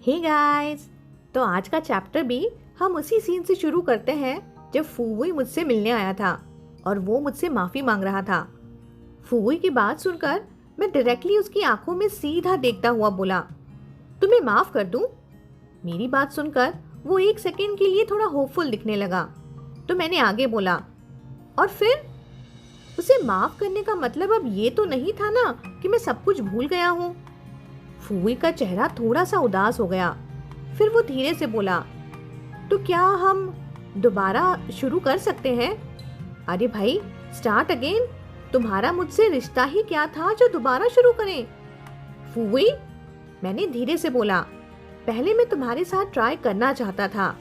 Hey guys, तो आज का चैप्टर भी हम उसी सीन से शुरू करते हैं जब फूवुई मुझसे मिलने आया था और वो मुझसे माफ़ी मांग रहा था। फूवुई की बात सुनकर मैं डायरेक्टली उसकी आंखों में सीधा देखता हुआ बोला, तुम्हें माफ़ कर दूं? मेरी बात सुनकर वो एक सेकंड के लिए थोड़ा होपफुल दिखने लगा। तो मैंने आगे बोला, और फिर? उसे माफ़ करने का मतलब अब ये तो नहीं था ना कि मैं सब कुछ भूल गया हूँ। फूवुई का चेहरा थोड़ा सा उदास हो गया। फिर वो धीरे से बोला, तो क्या हम दोबारा शुरू कर सकते हैं? अरे भाई, स्टार्ट अगेन। तुम्हारा मुझसे रिश्ता ही क्या था जो दोबारा शुरू करें? फूवुई, मैंने धीरे से बोला, पहले मैं तुम्हारे साथ ट्राई करना चाहता था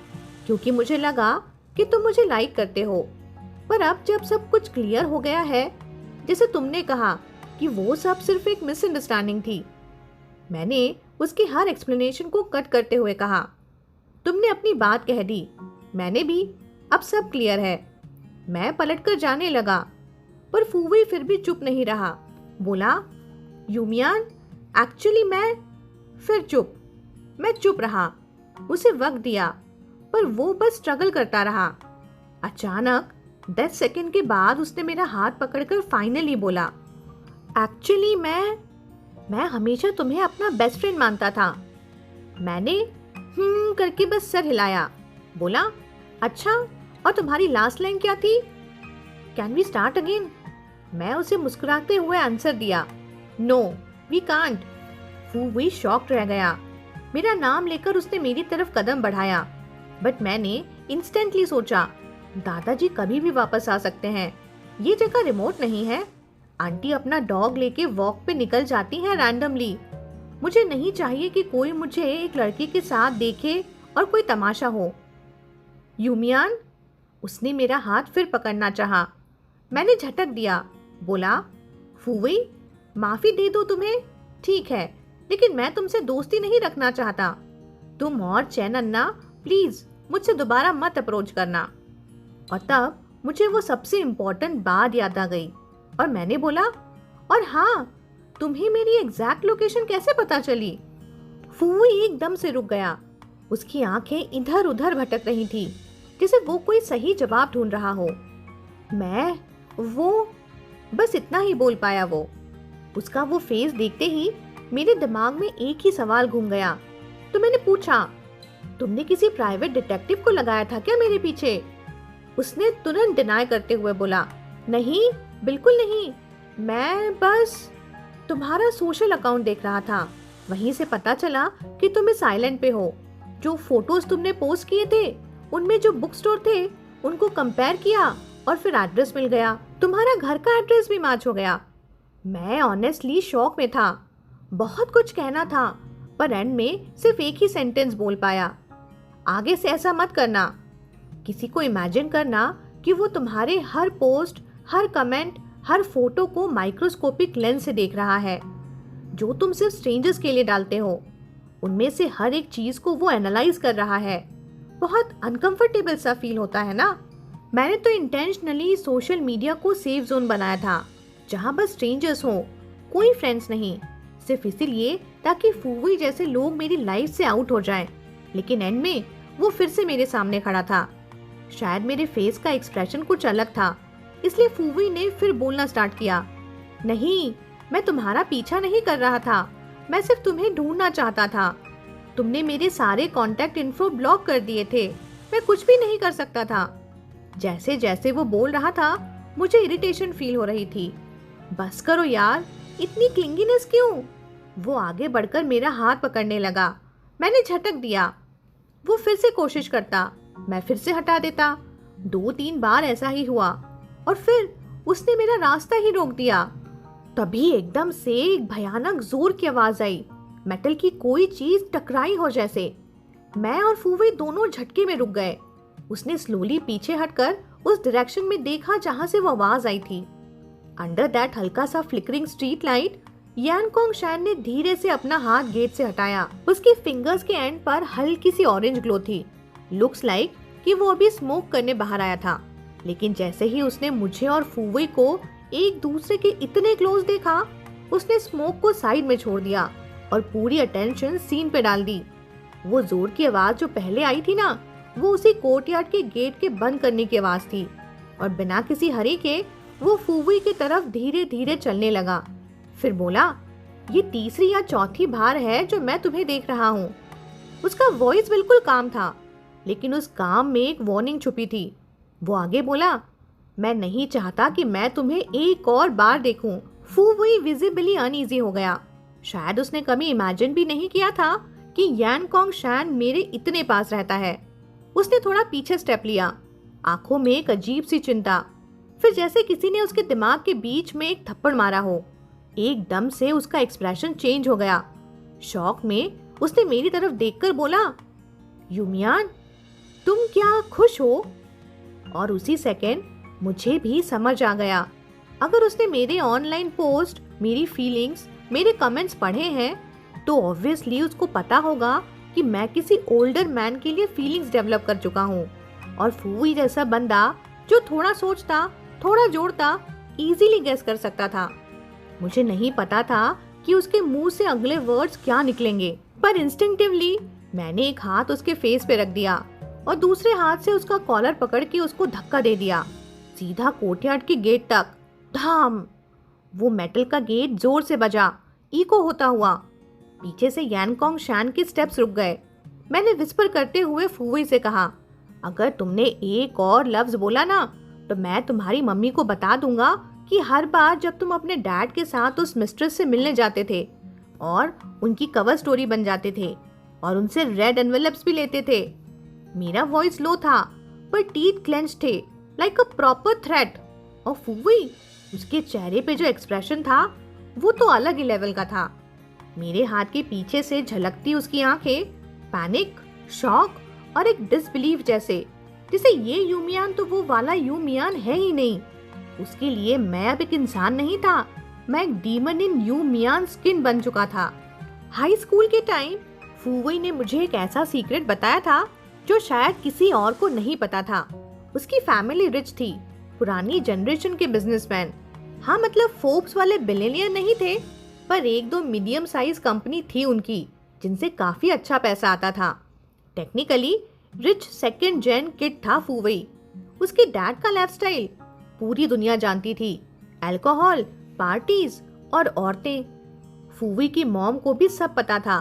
क्योंकि मुझे लगा कि तुम मुझे लाइक करते हो। पर अब जब सब कुछ क्लियर हो गया है, जैसे तुमने कहा कि वो सब सिर्फ एक मिसअंडरस्टैंडिंग थी, मैंने उसकी हर एक्सप्लेनेशन को कट करते हुए कहा, तुमने अपनी बात कह दी, मैंने भी, अब सब क्लियर है। मैं पलटकर जाने लगा, पर फूवुई फिर भी चुप नहीं रहा। बोला, यूमियान, एक्चुअली फिर चुप। मैं चुप रहा, उसे वक्त दिया, पर वो बस स्ट्रगल करता रहा। अचानक 10 सेकंड के बाद उसने मेरा हाथ पकड़कर फाइनली बोला, एक्चुअली मैं हमेशा तुम्हें अपना बेस्ट फ्रेंड मानता था। मैंने करके बस सर हिलाया। बोला, अच्छा, और तुम्हारी लास्ट लाइन क्या थी? Can we start again? मैं उसे मुस्कुराते हुए आंसर दिया, no we can't. Fuwei shocked रह गया। मेरा नाम लेकर उसने मेरी तरफ कदम बढ़ाया, बट मैंने इंस्टेंटली सोचा, दादाजी कभी भी वापस आ सकते हैं। ये जगह रिमोट नहीं है। आंटी अपना डॉग लेके वॉक पे निकल जाती हैं रैंडमली। मुझे नहीं चाहिए कि कोई मुझे एक लड़की के साथ देखे और कोई तमाशा हो। यूमियान, उसने मेरा हाथ फिर पकड़ना चाहा। मैंने झटक दिया। बोला, फूवुई, माफी दे दो तुम्हें, ठीक है, लेकिन मैं तुमसे दोस्ती नहीं रखना चाहता। तुम और चैन अन्ना, प्लीज मुझसे दोबारा मत अप्रोच करना। और तब मुझे वो सबसे इम्पोर्टेंट बात याद आ गई और मैंने बोला, और हाँ, तुम्हें मेरी एग्जैक्ट लोकेशन कैसे पता चली? फूवुई एकदम से रुक गया। उसकी आंखें इधर उधर भटक रही थी, जैसे वो कोई सही जवाब ढूंढ रहा हो। वो बस इतना ही बोल पाया। वो उसका वो फेस देखते ही मेरे दिमाग में एक ही सवाल घूम गया। तो मैंने पूछा, तुमने किसी प्राइवेट डिटेक्टिव को लगाया था क्या मेरे पीछे? उसने तुरंत डिनाई करते हुए बोला, नहीं, बिल्कुल नहीं, मैं बस तुम्हारा सोशल अकाउंट देख रहा था। वहीं से पता चला कि तुम इस आइलैंड पे हो। जो फोटोज तुमने पोस्ट किए थे, उनमें जो बुक स्टोर थे, उनको कंपेयर किया और फिर एड्रेस मिल गया। तुम्हारा घर का एड्रेस भी मैच हो गया। मैं ऑनेस्टली शॉक में था। बहुत कुछ कहना था, पर एंड में सिर्फ एक ही सेंटेंस बोल पाया, आगे से ऐसा मत करना। किसी को इमेजिन करना कि वो तुम्हारे हर पोस्ट, हर कमेंट, हर फोटो को माइक्रोस्कोपिक लेंस से देख रहा है, जो तुम सिर्फ स्ट्रेंजर्स के लिए डालते हो। उनमें से हर एक चीज को वो एनालाइज कर रहा है। बहुत अनकंफर्टेबल सा फील होता है ना। मैंने तो इंटेंशनली सोशल मीडिया को सेफ जोन बनाया था, जहाँ बस स्ट्रेंजर्स हो, कोई फ्रेंड्स नहीं, सिर्फ इसीलिए ताकि फूवुई जैसे लोग मेरी लाइफ से आउट हो जाएं। लेकिन एंड में वो फिर से मेरे सामने खड़ा था। शायद मेरे फेस का एक्सप्रेशन कुछ अलग था, इसलिए फूवुई ने फिर बोलना स्टार्ट किया, नहीं, मैं तुम्हारा पीछा नहीं कर रहा था, मैं सिर्फ तुम्हें ढूंढना चाहता था। तुमने मेरे सारे कांटेक्ट इन्फो ब्लॉक कर दिए थे, मैं कुछ भी नहीं कर सकता था। जैसे जैसे वो बोल रहा था, मुझे इरिटेशन फील हो रही थी। बस करो यार, इतनी क्लिंगीनेस क्यों? वो आगे बढ़कर मेरा हाथ पकड़ने लगा। मैंने झटक दिया। वो फिर से कोशिश करता, मैं फिर से हटा देता। 2-3 बार ऐसा ही हुआ और फिर उसने मेरा रास्ता ही रोक दिया। तभी एकदम से एक भयानक जोर की आवाज आई, मेटल की कोई चीज टकराई हो जैसे। मैं और फूवुई दोनों झटके में रुक गए। उसने स्लोली पीछे हटकर उस डायरेक्शन में देखा जहां से वो आवाज आई थी। अंडर दैट हल्का सा फ्लिकरिंग स्ट्रीट लाइट, यानकोंग शैन ने धीरे से अपना हाथ गेट से हटाया। उसकी फिंगर्स के एंड पर हल्की सी ऑरेंज ग्लो थी। लुक्स लाइक कि वो अभी स्मोक करने बाहर आया था। लेकिन जैसे ही उसने मुझे और फूवुई को एक दूसरे के इतने क्लोज देखा, उसने स्मोक को साइड में छोड़ दिया और पूरी अटेंशन सीन पे डाल दी। वो जोर की आवाज जो पहले आई थी ना, वो उसी कोर्टयार्ड के गेट के बंद करने की आवाज थी। और बिना किसी हरी के वो फूवी की तरफ धीरे धीरे चलने लगा। फिर बोला, ये तीसरी या चौथी बार है जो मैं तुम्हें देख रहा हूँ। उसका वॉइस बिल्कुल काम था, लेकिन उस काम में एक वार्निंग छुपी थी। वो आगे बोला, मैं नहीं चाहता कि मैं तुम्हें एक और बार देखूं। फूवी विजिबली अनईजी हो गया। शायद उसने कभी इमेजिन भी नहीं किया था कि यान कॉन्ग शैन मेरे इतने पास रहता है। उसने थोड़ा पीछे स्टेप लिया, आंखों में एक अजीब सी चिंता। फिर जैसे किसी ने उसके दिमाग के बीच में एक थप्पड़ मारा हो, एकदम से उसका एक्सप्रेशन चेंज हो गया। शॉक में उसने मेरी तरफ देखकर बोला, यूमियान, तुम क्या खुश हो? और उसी सेकंड मुझे भी समझ आ गया। अगर उसने मेरे ऑनलाइन पोस्ट, मेरी फीलिंग्स, मेरे कमेंट्स पढ़े हैं, तो ऑब्वियसली उसको पता होगा कि मैं किसी ओल्डर मैन के लिए फीलिंग्स डेवलप कर चुका हूँ। और फूवी जैसा बंदा जो थोड़ा सोचता, थोड़ा जोड़ता, इजीली गेस कर सकता था। मुझे नहीं पता था कि उसके मुंह से अगले वर्ड्स क्या निकलेंगे, पर इंस्टिंक्टिवली मैंने एक हाथ उसके फेस पे रख दिया और दूसरे हाथ से उसका कॉलर पकड़ के उसको धक्का दे दिया, सीधा कोर्टयार्ड के गेट तक। धाम! वो मेटल का गेट जोर से बजा, इको होता हुआ। पीछे से यान कॉन्ग शैन के स्टेप्स रुक गए। मैंने विस्पर करते हुए फूवी से कहा, अगर तुमने एक और लफ्ज बोला ना, तो मैं तुम्हारी मम्मी को बता दूंगा कि हर बार जब तुम अपने डैड के साथ उस मिस्ट्रेस से मिलने जाते थे और उनकी कवर स्टोरी बन जाते थे और उनसे रेड एनवेलप्स भी लेते थे। मेरा वॉइस लो था, पर टीथ क्लेंच थे, लाइक अ प्रॉपर थ्रेट। और फूवी, उसके चेहरे पे जो एक्सप्रेशन था, वो तो अलग ही लेवल का था। मेरे हाथ के पीछे से झलकती उसकी आंखें, पैनिक, शॉक और एक डिसबिलीफ जैसे ये यूमियान तो वो वाला यूमियान है ही नहीं। उसके लिए मैं अब एक इंसान नहीं था, मैं एक डीमन इन यूमियान स्किन बन चुका था। हाई स्कूल के टाइम फूवी ने मुझे एक ऐसा सीक्रेट बताया था जो शायद किसी और को नहीं पता था। उसकी फैमिली रिच थी, पुरानी जनरेशन के बिजनेसमैन। हाँ, मतलब फोर्ब्स वाले बिलियनियर नहीं थे, पर एक दो मीडियम साइज कंपनी थी उनकी, जिनसे काफी अच्छा पैसा आता था। Technically rich second gen kid था फूवी। उसके डैड का लाइफस्टाइल पूरी दुनिया जानती थी, अल्कोहल, पार्टीज और औरतें। फूवी की मॉम को भी सब पता था,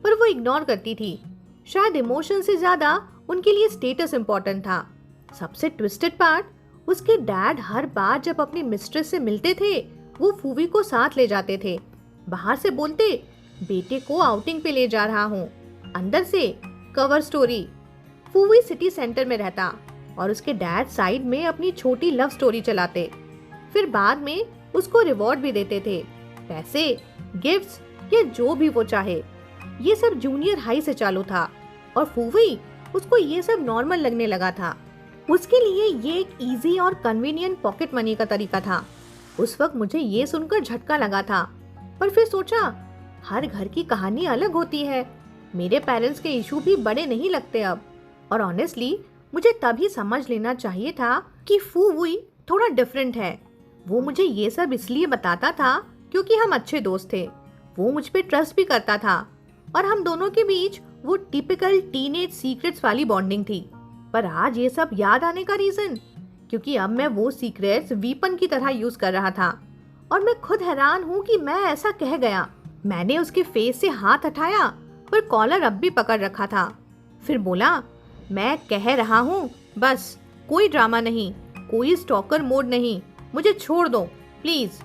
पर वो इग्नोर करती थी। शायद इमोशन से ज्यादा उनके लिए स्टेटस इंपॉर्टेंट था। सबसे ट्विस्टेड पार्ट, उसके डैड हर बार जब अपनी मिस्ट्रेस से मिलते थे, वो फूवी को साथ ले जाते थे। बाहर से बोलते, बेटे को आउटिंग पे ले जा रहा हूँ, अंदर से कवर स्टोरी। फूवी सिटी सेंटर में रहता और उसके डैड साइड में अपनी छोटी लव स्टोरी चलाते। फिर बाद में उसको रिवॉर्ड भी देते थे, पैसे, गिफ्ट्स या जो भी वो चाहे। ये सब जूनियर हाई से चालू था और फूवी, उसको ये सब नॉर्मल लगने लगा था। उसके लिए ये एक इजी और कन्वीनियंट पॉकेट मनी का तरीका था। उस वक्त मुझे ये सुनकर झटका लगा था, पर फिर सोचा, हर घर की कहानी अलग होती है। मेरे पेरेंट्स के इशू भी बड़े नहीं लगते अब। और ऑनेस्टली मुझे तभी समझ लेना चाहिए था कि फूवी थोड़ा डिफरेंट है। वो मुझे ये सब इसलिए बताता था क्योंकि हम अच्छे दोस्त थे। वो मुझ पे ट्रस्ट भी करता था और हम दोनों के बीच वो टिपिकल टीनेज सीक्रेट्स वाली बॉन्डिंग थी। पर आज ये सब याद आने का रीजन, क्योंकि अब मैं वो सीक्रेट्स वीपन की तरह यूज कर रहा था। और मैं खुद हैरान हूँ कि मैं ऐसा कह गया। मैंने उसके फेस से हाथ हटाया, पर कॉलर अब भी पकड़ रखा था। फिर बोला, मैं कह रहा हूँ, बस कोई ड्रामा नहीं, कोई स्टॉकर मोड नहीं, मुझे छोड़ दो प्लीज।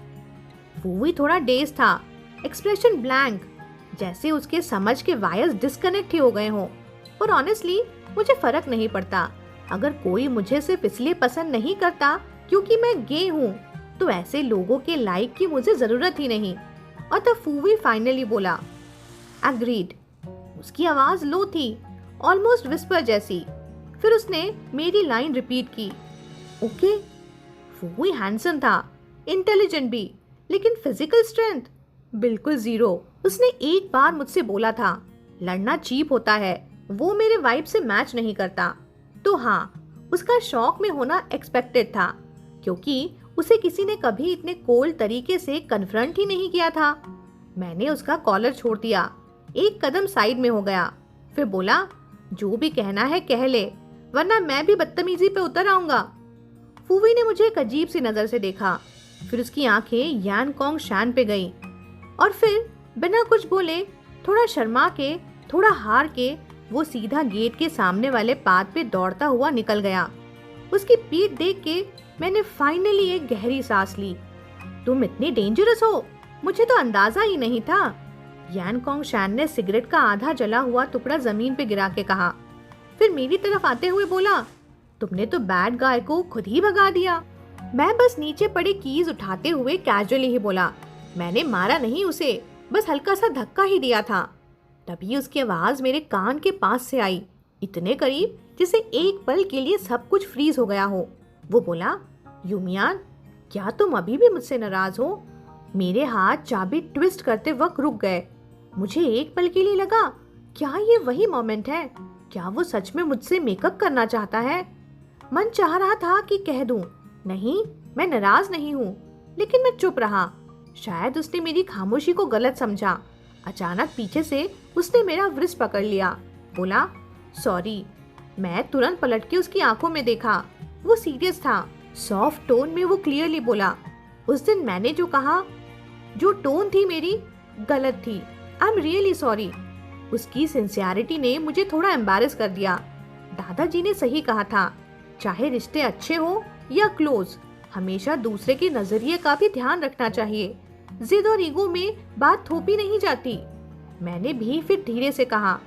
वो भी थोड़ा डेज था, एक्सप्रेशन ब्लैंक, जैसे उसके समझ के वायर्स डिस्कनेक्ट ही हो गए हों। पर ऑनेस्टली मुझे फर्क नहीं पड़ता। अगर कोई मुझे सिर्फ इसलिए पसंद नहीं करता क्योंकि मैं गे हूँ, तो ऐसे लोगों के लाइक की मुझे जरूरत ही नहीं। और तब फूवी फाइनली बोला, एग्रीड। उसकी आवाज लो थी, ऑलमोस्ट विस्पर जैसी। फिर उसने मेरी लाइन रिपीट की, ओके। फूवी हैंडसम था, इंटेलिजेंट भी, लेकिन फिजिकल स्ट्रेंथ बिल्कुल जीरो। उसने एक बार मुझसे बोला था, लड़ना चीप होता है, वो मेरे वाइब से मैच नहीं करता। तो हाँ, उसका शौक में होना एक्सपेक्टेड था, क्योंकि उसे किसी ने कभी इतने कोल्ड तरीके से कन्फ्रंट ही नहीं किया था। मैंने उसका कॉलर छोड़ दिया, एक कदम साइड में हो गया। फिर बोला, जो भी कहना है कह ले, वरना मैं भी बदतमीजी पे उतर आऊंगा। फूवी ने मुझे एक अजीब सी नजर से देखा, फिर उसकी आंखें यान कॉन्ग शैन पे गई और फिर बिना कुछ बोले, थोड़ा शर्मा के, थोड़ा हार के, वो सीधा गेट के सामने वाले पाथ पे दौड़ता हुआ निकल गया। उसकी पीठ देख के मैंने फाइनली एक गहरी सांस ली। तुम इतनी डेंजरस हो, मुझे तो अंदाजा ही नहीं था। यान कॉन्ग शैन ने सिगरेट का आधा जला हुआ टुकड़ा जमीन पे गिरा के कहा, फिर मेरी तरफ आते हुए बोला, तुमने तो बैड गाय को खुद ही भगा दिया। मैं बस नीचे पड़ी कीज उठाते हुए कैजुअली ही बोला, मैंने मारा नहीं उसे, बस हल्का सा धक्का ही दिया था। तभी उसकी आवाज मेरे कान के पास से आई, इतने करीब जिसे एक पल के लिए सब कुछ फ्रीज हो गया हो। वो बोला, यूमियान, क्या तुम अभी भी मुझसे नाराज हो? मेरे हाथ चाबी ट्विस्ट करते वक्त रुक गए। मुझे एक पल के लिए लगा, क्या ये वही मोमेंट है? क्या वो सच में मुझसे मेकअप करना चाहता है? मन चाह रहा था कि कह दूं, नहीं, मैं नाराज नहीं हूँ, लेकिन मैं चुप रहा। शायद उसने मेरी खामोशी को गलत समझा। अचानक पीछे से उसने मेरा व्रिस्ट पकड़ लिया, बोला, सॉरी। मैं तुरंत पलट के उसकी आंखों में देखा, वो सीरियस था। सॉफ्ट टोन में वो क्लियरली बोला, उस दिन मैंने जो कहा, जो टोन थी मेरी, गलत थी। I am really sorry. उसकी सिंसियरिटी ने मुझे थोड़ा एम्बैरेस कर दिया। दादाजी ने सही कहा था, चाहे रिश्ते अच्छे हो या क्लोज, हमेशा दूसरे के नजरिए का भी ध्यान रखना चाहिए। जिद और ईगो में बात थोपी नहीं जाती। मैंने भी फिर धीरे से कहा,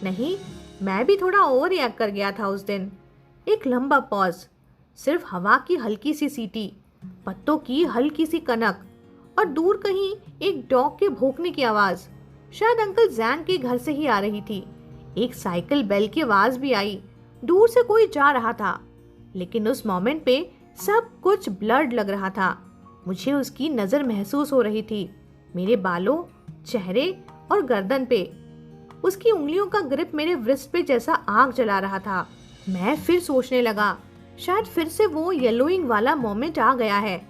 नहीं, मैं भी थोड़ा ओवर रिएक्ट कर गया था उस दिन। एक लंबा पॉज, सिर्फ हवा की हल्की सी सीटी, पत्तों की हल्की सी कनक और दूर कहीं एक डॉग के भौंकने की आवाज। शायद अंकल जैन के घर से ही आ रही थी। एक साइकिल बेल की आवाज भी आई, दूर से कोई जा रहा था। लेकिन उस मोमेंट पे सब कुछ ब्लर्ड लग रहा था। मुझे उसकी नजर महसूस हो रही थी, मेरे बालों, चेहरे और गर्दन पे। उसकी उंगलियों का ग्रिप मेरे व्रिस्ट पे जैसा आग जला रहा था। मैं फिर सोचने लगा, शायद फिर से वो येलोइंग वाला मोमेंट आ गया है।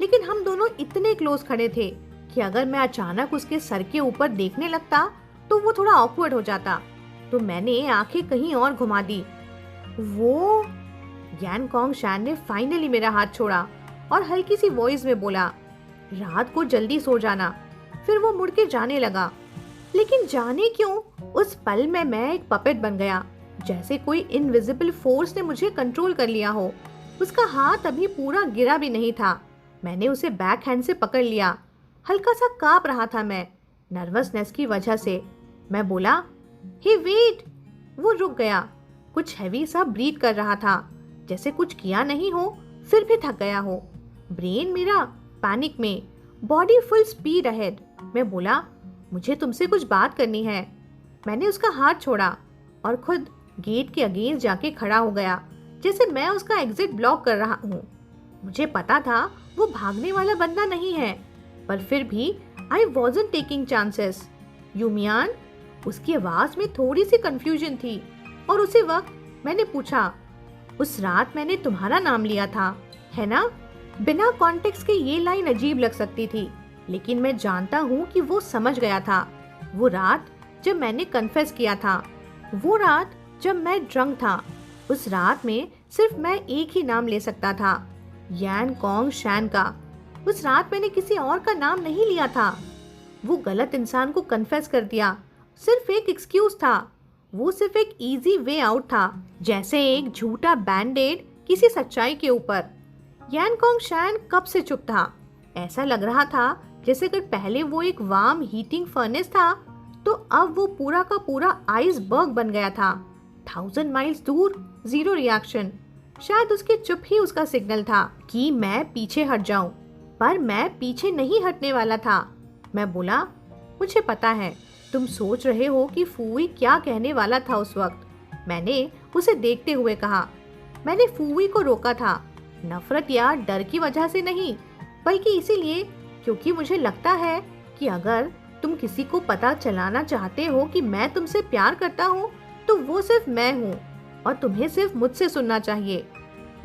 लेकिन हम दोनों इतने क्लोज खड़े थे कि अगर मैं अचानक उसके सर के ऊपर देखने लगता तो वो थोड़ा ऑकवर्ड हो जाता। तो मैंने आंखें कहीं और घुमा दी। वो यान कॉन्ग शैन ने फाइनली मेरा हाथ छोड़ा और हल्की सी वॉइस में बोला, रात को जल्दी सो जाना। फिर वो मुड़ के जाने लगा। लेकिन जाने क्यों, उस पल में मैं एक पपेट बन गया, जैसे कोई इनविजिबल फोर्स ने मुझे कंट्रोल कर लिया हो। उसका हाथ अभी पूरा गिरा भी नहीं था। मैंने उसे बैक हैंड से पकड़ लिया। हल्का सा कांप रहा था मैं, नर्वसनेस की वजह से। मैं बोला, हे वेट। वो रुक गया, कुछ हैवी सा ब्रीथ कर रहा था, जैसे कुछ किया नहीं हो फिर भी थक गया हो। ब्रेन मेरा पैनिक में, बॉडी फुल स्पीड अहेड। मैं बोला, मुझे तुमसे कुछ बात करनी है। मैंने उसका हाथ छोड़ा और खुद गेट के अगेंस्ट जाके खड़ा हो गया, जैसे मैं उसका एग्जिट ब्लॉक कर रहा हूँ। मुझे पता था वो भागने वाला बंदा नहीं है, पर फिर भी आई वॉजंट टेकिंग चांसेस। यूमियान, उसकी आवाज में थोड़ी सी कंफ्यूजन थी और उसी वक्त मैंने पूछा, उस रात मैंने तुम्हारा नाम लिया था, है ना? बिना कॉन्टेक्स्ट के ये लाइन अजीब लग सकती थी, लेकिन मैं जानता हूँ कि वो समझ गया था। वो रात जब मैंने कन्फेस किया था, वो रात जब मैं ड्रंक था, उस रात में सिर्फ मैं एक ही नाम ले सकता था, यान कॉन्ग शैन का। उस रात मैंने किसी और का नाम नहीं लिया था। वो गलत इंसान को कन्फेस कर दिया सिर्फ एक एक्सक्यूज था। वो सिर्फ एक इजी वे आउट था, जैसे एक झूठा बैंडेड किसी सच्चाई के ऊपर। यान कॉन्ग शैन कब से चुप था। ऐसा लग रहा था जैसे अगर पहले वो एक वार्म हीटिंग फर्नेस था, तो अब वो पूरा का पूरा आइसबर्ग बन गया था। 1000 माइल्स दूर, जीरो रिएक्शन। शायद उसकी चुप ही उसका सिग्नल था कि मैं पीछे हट जाऊं, पर मैं पीछे नहीं हटने वाला था। मैं बोला, मुझे पता है तुम सोच रहे हो कि फूई क्या कहने वाला था उस वक्त। मैंने उसे देखते हुए कहा, मैंने फूई को रोका था, नफरत या डर की वजह से नहीं, बल्कि इसीलिए क्योंकि मुझे लगता है कि अगर तुम किसी को पता चलाना चाहते हो कि मैं तुमसे प्यार करता हूँ, तो वो सिर्फ मैं हूँ और तुम्हें सिर्फ मुझसे सुनना चाहिए।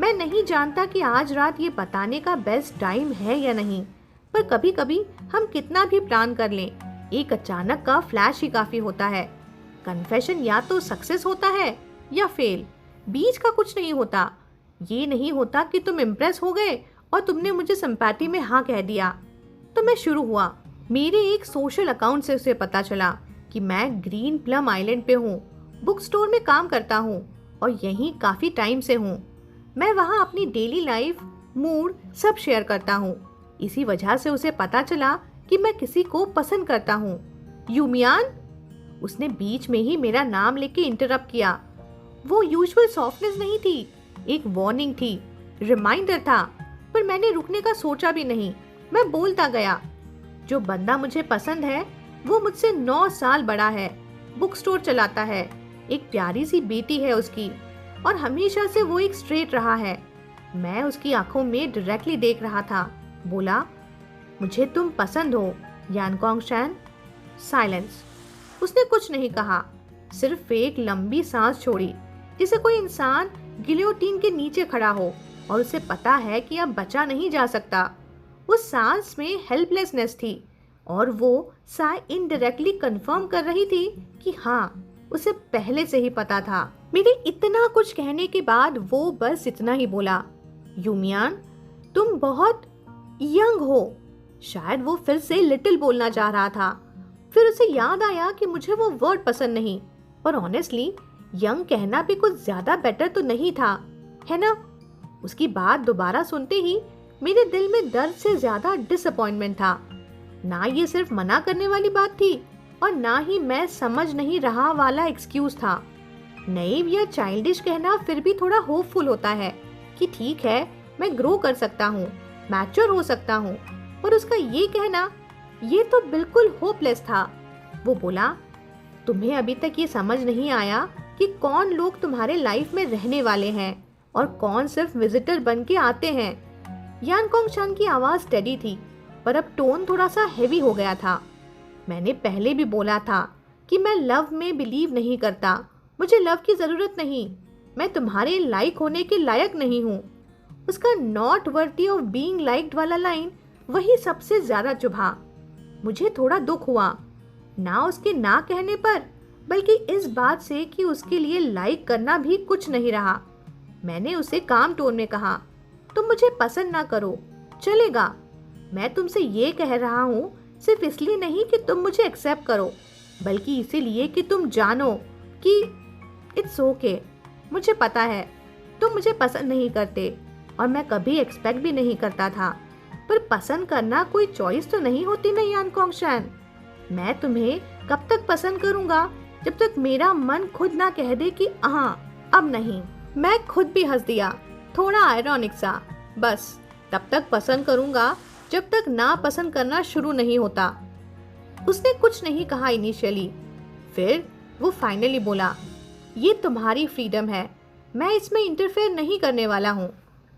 मैं नहीं जानता कि आज रात ये बताने का बेस्ट टाइम है या नहीं, पर कभी कभी हम कितना भी प्लान कर लें, एक अचानक का फ्लैश ही काफी होता है। कन्फेशन या तो सक्सेस होता है या फेल, बीच का कुछ नहीं होता। ये नहीं होता कि तुम इम्प्रेस हो गए और तुमने मुझे सिंपैथी में हाँ कह दिया। तो मैं शुरू हुआ। मेरे एक सोशल अकाउंट से उसे पता चला कि मैं ग्रीन प्लम आइलैंड पे हूँ, बुक स्टोर में काम करता हूँ और यहीं काफ़ी टाइम से हूँ। मैं वहाँ अपनी डेली लाइफ, मूड सब शेयर करता हूँ। इसी वजह से उसे पता चला कि मैं किसी को पसंद करता हूँ। यूमियान, उसने बीच में ही मेरा नाम लेके इंटरप्ट किया। वो यूजुअल सॉफ्टनेस नहीं थी, एक वार्निंग थी, रिमाइंडर था। पर मैंने रुकने का सोचा भी नहीं। मैं बोलता गया, जो बंदा मुझे पसंद है वो मुझसे 9 साल बड़ा है, बुक स्टोर चलाता है, एक प्यारी सी बेटी है उसकी, और हमेशा से वो एक स्ट्रेट रहा है। मैं उसकी आंखों में डायरेक्टली देख रहा था। बोला, मुझे तुम पसंद हो यानकोंग शैन। साइलेंस। उसने कुछ नहीं कहा, सिर्फ एक लंबी सांस छोड़ी, जैसे कोई इंसान गिलोटीन के नीचे खड़ा हो और उसे पता है कि अब बचा नहीं जा सकता। उस सांस में हेल्पलेसनेस थी और वो साय इनडायरेक्टली कंफर्म कर रही थी कि हाँ, उसे पहले से ही पता था। मेरे इतना कुछ कहने के बाद वो बस इतना ही बोला, यूमियान, तुम बहुत यंग हो। शायद वो फिर से लिटिल बोलना चाह रहा था। फिर उसे याद आया कि मुझे वो वर्ड पसंद नहीं, पर ऑनेस्टली यंग कहना भी कुछ ज्यादा बेटर तो नहीं था, है ना? उसकी बात दोबारा सुनते ही मेरे दिल में दर्द से ज्यादा डिसअपॉइंटमेंट था। ना ये सिर्फ मना करने वाली बात थी और ना ही मैं समझ नहीं रहा वाला एक्सक्यूज था। नैव या चाइल्डिश कहना फिर भी थोड़ा होपफुल होता है कि ठीक है, मैं ग्रो कर सकता हूँ, मैच्योर हो सकता हूँ। पर उसका ये कहना, ये तो बिल्कुल होपलेस था। वो बोला, तुम्हें अभी तक ये समझ नहीं आया कि कौन लोग तुम्हारे लाइफ में रहने वाले हैं और कौन सिर्फ विजिटर बन के आते हैं। यानकोंग शैन की आवाज स्टेडी थी, पर अब टोन थोड़ा सा हेवी हो गया था। मैंने पहले भी बोला था कि मैं लव में बिलीव नहीं करता, मुझे लव की जरूरत नहीं, मैं तुम्हारे लाइक होने के लायक नहीं हूँ। उसका not worthy of being liked वाला लाइन वही सबसे ज्यादा चुभा। मुझे थोड़ा दुख हुआ, ना उसके ना कहने पर, बल्कि इस बात से कि उसके लिए लाइक करना भी कुछ नहीं रहा। मैंने उसे काम टोन में कहा, तुम मुझे पसंद ना करो, चलेगा। मैं तुमसे ये कह रहा हूँ सिर्फ इसलिए नहीं कि तुम मुझे एक्सेप्ट करो, बल्कि इसीलिए कि तुम जानो कि इट्स ओके। मुझे पता है तुम मुझे पसंद नहीं करते और मैं कभी एक्सपेक्ट भी नहीं करता था, पर पसंद करना कोई चॉइस तो नहीं होती ना यानकोंग शैन। मैं तुम्हें कब तक पसंद करूंगा जब तक मेरा मन खुद ना कह दे कि हाँ, अब नहीं। मैं खुद भी हंस दिया, थोड़ा आयरॉनिक सा। बस तब तक पसंद करूंगा जब तक ना पसंद करना शुरू नहीं होता। उसने कुछ नहीं कहा इनिशियली, फिर वो फाइनली बोला, ये तुम्हारी फ्रीडम है, मैं इसमें इंटरफेयर नहीं करने वाला हूँ।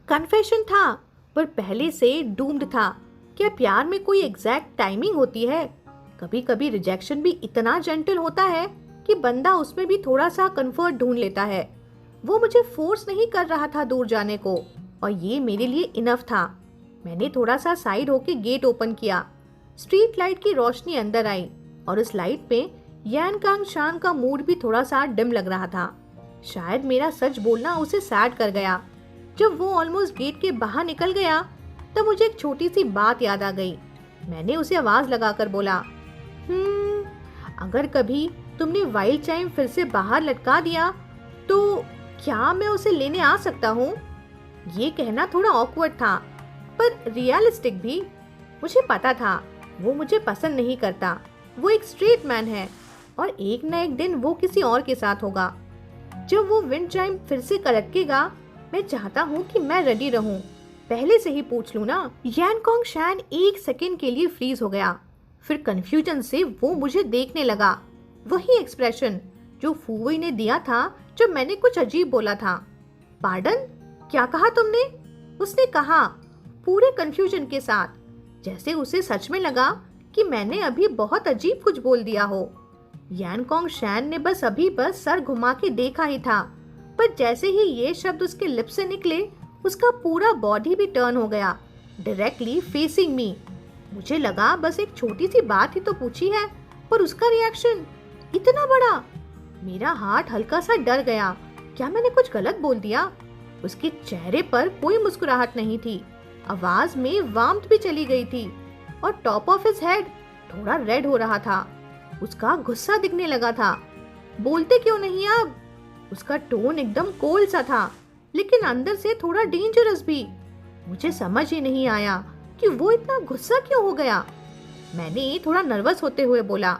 कन्फेशन था, पर पहले से डूम्ड था। क्या प्यार में कोई एग्जैक्ट टाइमिंग होती है? कभी कभी रिजेक्शन भी इतना जेंटल होता है कि बंदा उसमें भी थोड़ा सा कंफर्ट ढूंढ लेता है। वो मुझे फोर्स नहीं कर रहा था दूर जाने को, और ये मेरे लिए इनफ था। मैंने थोड़ा सा साइड होके गेट ओपन किया। स्ट्रीट लाइट की रोशनी अंदर आई और उस लाइट पे यानकोंग शैन का मूड भी थोड़ा सा डिम लग रहा था। शायद मेरा सच बोलना उसे सैड कर गया। जब वो ऑलमोस्ट गेट के बाहर निकल गया तब मुझे एक छोटी सी बात याद आ गई। मैंने उसे आवाज लगाकर बोला, अगर कभी तुमने वाइल्ड चाइम फिर से बाहर लटका दिया तो क्या मैं उसे लेने आ सकता हूँ? ये कहना थोड़ा ऑकवर्ड था, पर रियलिस्टिक भी। मुझे पता था वो मुझे पसंद नहीं करता, वो एक स्ट्रेट मैन है और एक न एक दिन वो किसी और के साथ होगा। जब वो विंड चाइम फिर से कड़केगा, मैं चाहता हूँ कि मैं रेडी रहूं, पहले से ही पूछ लूं ना। यानकोंग शैन एक सेकंड के लिए फ्रीज हो गया, फिर कंफ्यूजन से वो मुझे देखने लगा। वही एक्सप्रेशन जो फूवई ने दिया था जब मैंने कुछ अजीब बोला था। पार्डन, क्या कहा तुमने? उसने कहा पूरे कंफ्यूजन के साथ, जैसे उसे सच में लगा कि मैंने अभी बहुत अजीब कुछ बोल दिया हो। यानकोंग शैन ने बस सर घुमा के देखा ही था, पर जैसे ही ये शब्द उसके लिप से निकले उसका पूरा बॉडी भी टर्न हो गया, डायरेक्टली फेसिंग मी। मुझे लगा बस एक छोटी सी बात ही तो पूछी है, पर उसका रिएक्शन इतना बड़ा। मेरा हार्ट हल्का सा डर गया। क्या मैंने कुछ गलत बोल दिया? उसके चेहरे पर कोई मुस्कुराहट नहीं थी, आवाज में वार्मथ भी चली गई थी और टॉप ऑफ हिज हेड थोड़ा रेड हो रहा था। उसका गुस्सा दिखने लगा था। बोलते क्यों नहीं अब? उसका टोन एकदम कोल्ड सा था, लेकिन अंदर से थोड़ा डेंजरस भी। मुझे समझ ही नहीं आया कि वो इतना गुस्सा क्यों हो गया। मैंने थोड़ा नर्वस होते हुए बोला,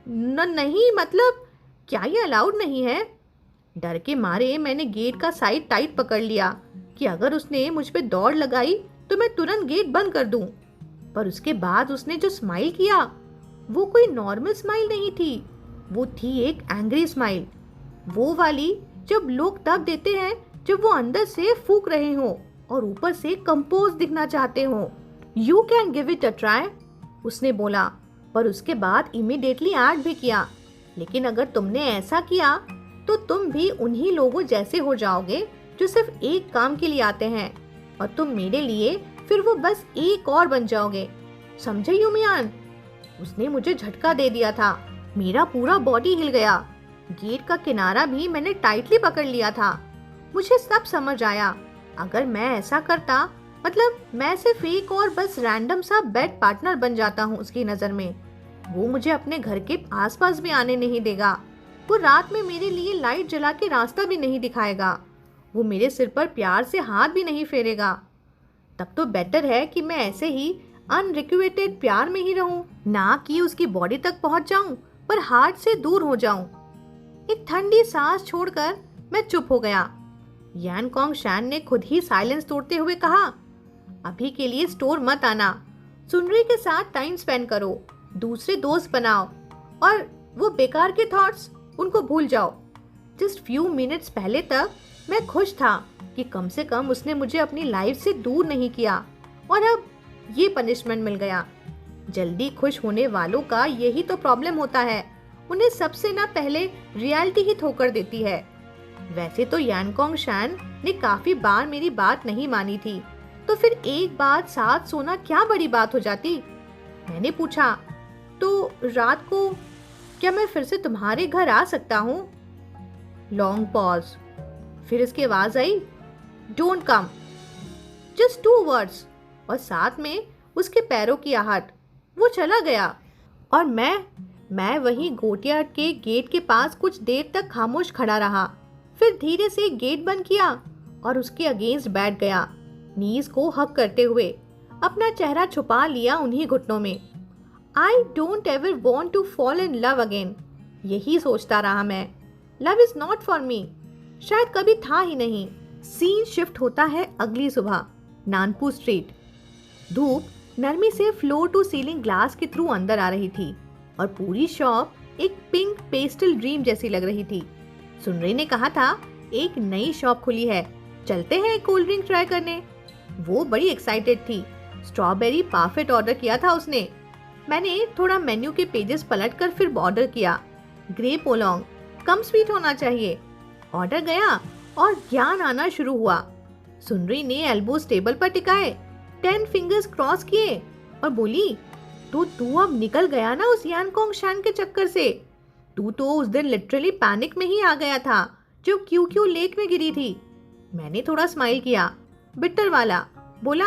नहीं मतलब क्या ये अलाउड नहीं है? डर के मारे मैंने गेट का साइड टाइट पकड़ लिया कि अगर उसने मुझ पे दौड़ लगाई तो मैं तुरंत गेट बंद कर दूं। पर उसके बाद उसने जो स्माइल किया वो कोई नॉर्मल स्माइल नहीं थी, वो थी एक एंग्री स्माइल। वो वाली जब लोग तब देते हैं जब वो अंदर से फूक रहे हो और ऊपर से कंपोज दिखना चाहते हो। You can give it a try, उसने बोला, पर उसके बाद इमीडिएटली ऐड भी किया, लेकिन अगर तुमने ऐसा किया तो तुम भी उन्हीं लोगों जैसे हो जाओगे जो सिर्फ एक काम के लिए आते हैं, और तुम मेरे लिए फिर वो बस एक और बन जाओगे। समझे यूमियान? उसने मुझे झटका दे दिया था। मेरा पूरा बॉडी हिल गया। गेट का किनारा भी मैंने टाइटली पकड़ लिया था। मुझे सब समझ आया। अगर मैं ऐसा करता, मतलब मैं सिर्फ एक और बस रैंडम सा बेड पार्टनर बन जाता हूँ उसकी नजर में। वो मुझे अपने घर के आसपास भी आने नहीं देगा। वो रात में मेरे लिए लाइट जला के रास्ता भी नहीं दिखाएगा। वो मेरे सिर पर प्यार से हाथ भी नहीं फेरेगा। तब तो बेटर है कि मैं ऐसे ही अनरिक्वेटेड प्यार में ही रहूं, ना कि उसकी बॉडी तक पहुंच जाऊं पर हार्ट से दूर हो जाऊं। एक ठंडी सांस छोड़कर मैं चुप हो गया। यान कॉन्ग शैन ने खुद ही साइलेंस तोड़ते हुए कहा, अभी के लिए स्टोर मत आना। सुनरी के साथ टाइम स्पेंड करो, दूसरे दोस्त बनाओ, और वो बेकार के थॉट्स उनको भूल जाओ। जस्ट फ्यू मिनट्स पहले तक मैं खुश था कि कम से कम उसने मुझे अपनी लाइफ से दूर नहीं किया, और अब ये पनिशमेंट मिल गया। जल्दी खुश होने वालों का यही तो प्रॉब्लम होता है, उन्हें सबसे ना पहले रियलिटी ही ठोकर देती है। वैसे तो यान कॉन्ग शैन ने काफी बार मेरी बात नहीं मानी थी, तो फिर एक बात साथ सोना क्या बड़ी बात हो जाती। मैंने पूछा, तो रात को क्या मैं फिर से तुम्हारे घर आ सकता हूँ? लॉन्ग पॉज, फिर इसकी आवाज आई, डोंट कम। जस्ट 2 वर्ड्स, और साथ में उसके पैरों की आहट। वो चला गया और मैं वहीं कोर्टयार्ड के गेट के पास कुछ देर तक खामोश खड़ा रहा। फिर धीरे से गेट बंद किया और उसके अगेंस्ट बैठ गया, नीज को हक करते हुए। अपना चेहरा छुपा लिया उन्हीं घुटनों में। I don't ever want to fall in love again, यही सोचता रहा मैं। Love is not for me, शायद कभी था ही नहीं। सीन शिफ्ट होता है अगली सुबह, नानपू स्ट्रीट। धूप नरमी से फ्लोर टू सीलिंग ग्लास के थ्रू अंदर आ रही थी और पूरी शॉप एक पिंक पेस्टल ड्रीम जैसी लग रही थी। सुनरी ने कहा था, एक नई शॉप खुली है, चलते हैं एक कोल्ड ड्रिंक ट्राई करने। वो बड़ी एक्साइटेड थी। स्ट्रॉबेरी पार्फेट ऑर्डर किया था उसने। मैंने थोड़ा मेन्यू के पेजेस पलटकर फिर ऑर्डर किया, ग्रेप ओलोंग, कम स्वीट होना चाहिए। ऑर्डर गया और ज्ञान आना शुरू हुआ। सुनरी ने एल्बोस टेबल पर टिकाए, 10 फिंगर्स क्रॉस किए और बोली, तो तू अब निकल गया ना उस यान कॉन्ग शैन के चक्कर से। तू तो उस दिन लिटरली पैनिक में ही आ गया था जब क्यू क्यू लेक में गिरी थी। मैंने थोड़ा स्माइल किया, बिटर वाला। बोला,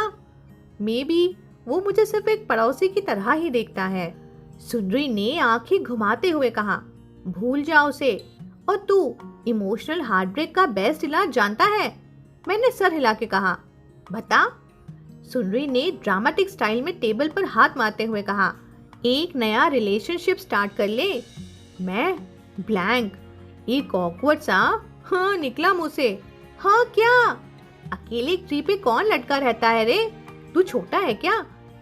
मे बी वो मुझे सिर्फ एक पड़ोसी की तरह ही देखता है। सुनरी ने आंखें घुमाते हुए कहा, भूल जाओ उसे। और तू इमोशनल हार्ट ब्रेक का बेस्ट इलाज जानता है? मैंने सर हिला के कहा, बता। सुनरी ने ड्रामेटिक स्टाइल में टेबल पर हाथ मारते हुए कहा, एक नया रिलेशनशिप स्टार्ट कर ले। मैं ब्लैंक, एक ऑकवर्ड सा हाँ निकला मुंह से। हाँ क्या? अकेले एक ट्री पे कौन लटका रहता है रे? तू छोटा है क्या?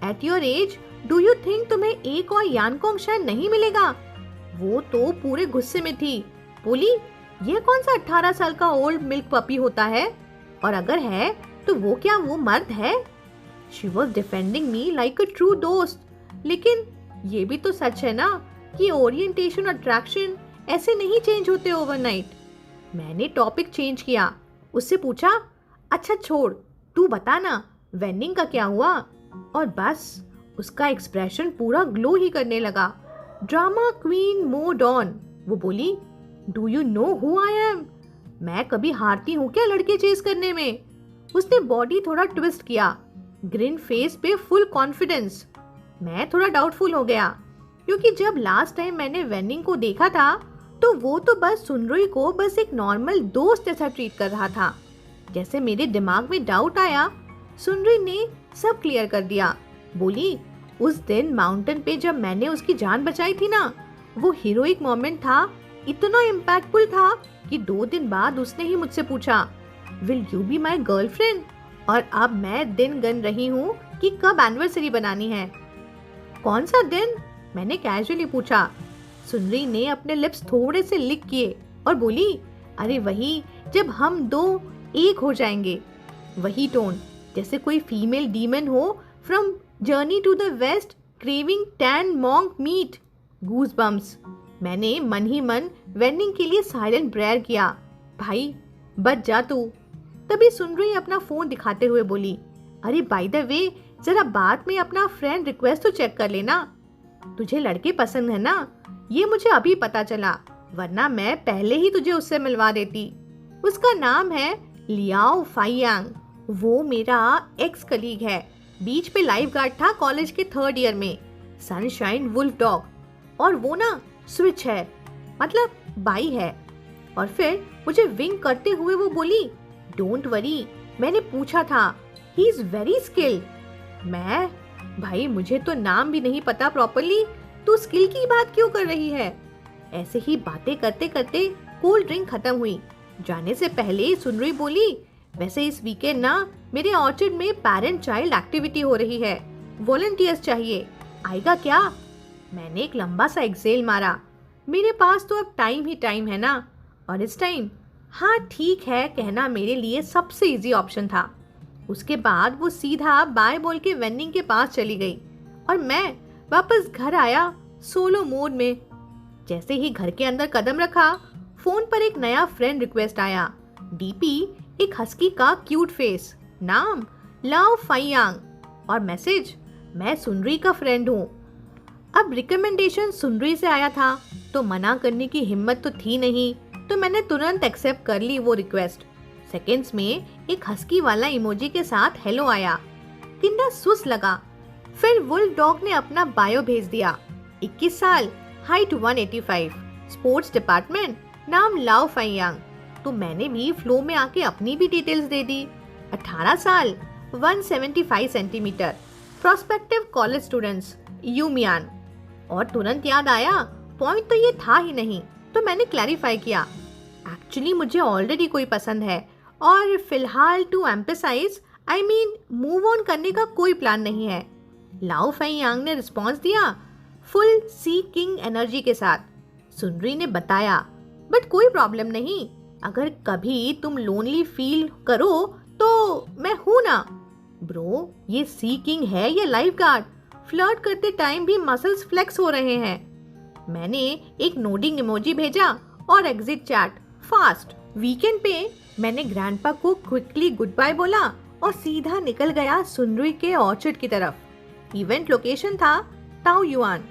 At your age do you think तुम्हें एक और यान कॉन्ग शैन नहीं मिलेगा? वो तो पूरे गुस्से में थी। बोली, ये कौन सा 18 साल का ओल्ड मिल्क पपी होता है? और अगर है तो वो क्या वो मर्द है? She was defending me like a true दोस्त। लेकिन ये भी तो सच है ना कि ओरिएंटेशन अट्रैक्शन ऐसे नहीं चेंज होते ओवरनाइट। मैंने टॉपिक चेंज किया, उससे पूछा, अच्छा छोड़, तू बता ना वेंडिंग का क्या हुआ? और बस उसका एक्सप्रेशन पूरा ग्लो ही करने लगा। ड्रामा क्वीन मो डॉन। वो बोली, do you know who I am? मैं कभी हारती हूँ क्या लड़के चेस करने में? उसने बॉडी थोड़ा ट्विस्ट किया, ग्रिन फेस पे फुल कॉन्फिडेंस। मैं थोड़ा डाउटफुल हो गया, क्योंकि जब लास्ट टाइम मैंने वेनिंग को देखा था तो वो तो बस सुनरुई को बस एक नॉर्मल दोस्त जैसा ट्रीट कर रहा था। जैसे मेरे दिमाग में डाउट आया, सुनरुई ने सब क्लियर कर दिया। बोली, उस दिन माउंटेन पे जब मैंने उसकी जान बचाई थी ना, वो हीरोइक मोमेंट था, इतना इम्पैक्टफुल था कि 2 दिन बाद उसने ही मुझसे पूछा, will you be my girlfriend? और अब मैं दिन गन रही हूँ कि कब एनिवर्सरी बनानी है। कौन सा दिन? मैंने कैजुअली पूछा। सुनरी ने अपने लिप्स थोड़े से लिक किए और बोली, अरे वही जब हम 2 एक हो जाएंगे। वही टोन, जैसे कोई फीमेल डीमन हो from journey to the west craving Tang monk meat. Goose bumps. मैंने मन ही मन वेनिंग के लिए साइलेंट प्रेयर किया, भाई बच जा तू। तभी सुनरी अपना फोन दिखाते हुए बोली, अरे बाय द वे जरा बाद में अपना फ्रेंड रिक्वेस्ट तो चेक कर लेना। तुझे लड़के पसंद है ना? ये मुझे अभी पता चला, वरना मैं पहले ही तुझे उससे मिलवा देती। उसका नाम है लियाओ फाइयांग। वो मेरा एक्स कलीग है, बीच पे लाइफ गार्ड था कॉलेज के 3rd ईयर में। Sunshine wolf dog. और वो ना स्विच है, मतलब बाई है। और फिर मुझे विंक करते हुए वो बोली, डोंट वरी, मैंने पूछा था, ही इज वेरी स्किल्ड। मैं, भाई मुझे तो नाम भी नहीं पता प्रॉपरली, तू स्किल की बात क्यों कर रही है? ऐसे ही बातें करते करते कोल्ड ड्रिंक खत्म हुई। जाने से पहले सुनरी बोली, वैसे इस वीकेंड ना मेरे ऑर्चिड में पेरेंट चाइल्ड एक्टिविटी हो रही है, वॉलंटियर्स चाहिए, आएगा क्या? मैंने एक लंबा सा एक्सेल मारा। मेरे पास तो अब टाइम ही टाइम है ना, और इस टाइम हाँ ठीक है कहना मेरे लिए सबसे इजी ऑप्शन था। उसके बाद वो सीधा बाय बोल के वेनिंग के पास चली गई और मैं वापस घर आया सोलो मोड में। जैसे ही घर के अंदर कदम रखा, फोन पर एक नया फ्रेंड रिक्वेस्ट आया। डीपी एक हस्की का क्यूट फेस, नाम लाओ फाइयांग और मैसेज, मैं सुनरी का फ्रेंड हूँ। अब रिकमेंडेशन सुनरी से आया था तो मना करने की हिम्मत तो थी नहीं, तो मैंने तुरंत एक्सेप्ट कर ली वो रिक्वेस्ट। सेकेंड्स में एक हस्की वाला इमोजी के साथ हेलो आया। किंडा सुस लगा। फिर वुल्फ डॉग ने अपना बायो भेज दिया, 21 साल, हाइट 185, स्पोर्ट्स डिपार्टमेंट, नाम लाओ फाइयांग। तो मैंने भी फ्लो में आके अपनी भी डिटेल्स दे दी। 18 साल, 175 सेंटीमीटर, प्रोस्पेक्टिव कॉलेज स्टूडेंट्स, यूमियान। और तुरंत याद आया, पॉइंट तो ये था ही नहीं, तो मैंने क्लैरिफाई किया, एक्चुअली मुझे ऑलरेडी कोई पसंद है और फिलहाल to emphasize I mean move on करने का कोई प्लान नहीं है। लाओ फाइयांग ने रिस्पॉन्स दिया फुल सी किंग एनर्जी के साथ। सुनरी ने बताया, बट कोई प्रॉब्लम नहीं, अगर कभी तुम लोनली फील करो तो मैं हूं ना। ब्रो, ये सी किंग है या लाइफ गार्ड? फ्लर्ट करते टाइम भी मसल्स फ्लेक्स हो रहे हैं। मैंने एक नोडिंग इमोजी भेजा और एग्जिट चैट फास्ट। वीकेंड पे मैंने ग्रैंडपा को क्विकली गुड बाय बोला और सीधा निकल गया सुनरुई के ऑर्चर्ड की तरफ। इवेंट लोकेशन था ताओ युआन।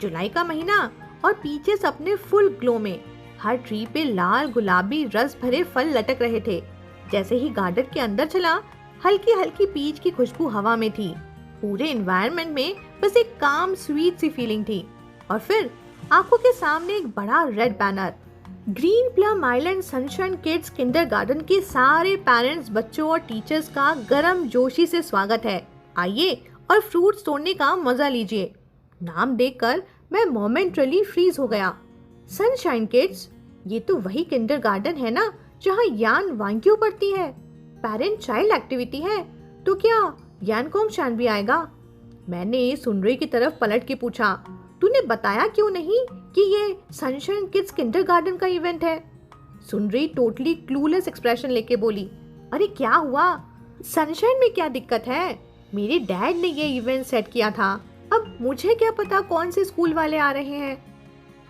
जुलाई का महीना और पीचेस अपने फुल ग्लो में। हर ट्री पे लाल गुलाबी रस भरे फल लटक रहे थे। जैसे ही गार्डन के अंदर चला, हल्की हल्की पीच की खुशबू हवा में थी। पूरे एनवायरनमेंट में बस एक काम स्वीट सी फीलिंग थी। और फिर आंखों के सामने एक बड़ा red banner, green plum island sunshine kids kindergarten के सारे पेरेंट्स, बच्चों और टीचर्स का गरम जोशी से स्वागत है, आइए और फ्रूट्स तोड़ने का मजा लीजिए। नाम देखकर मैं मोमेंटली फ्रीज हो गया। सनशाइन किड्स, ये तो वही किंडरगार्टन है ना जहाँ यान वांग्यू पढ़ती है। पेरेंट चाइल्ड एक्टिविटी है, तो क्या यानकोंग शान भी आएगा? मैंने सुनरी की तरफ पलट के पूछा, तूने बताया क्यों नहीं कि ये सनशाइन किड्स किंडरगार्टन का इवेंट है? सुनरी टोटली क्लूलेस एक्सप्रेशन लेके बोली, अरे क्या हुआ, सनशाइन में क्या दिक्कत है? मेरे डैड ने ये इवेंट सेट किया था, अब मुझे क्या पता कौन से स्कूल वाले आ रहे हैं।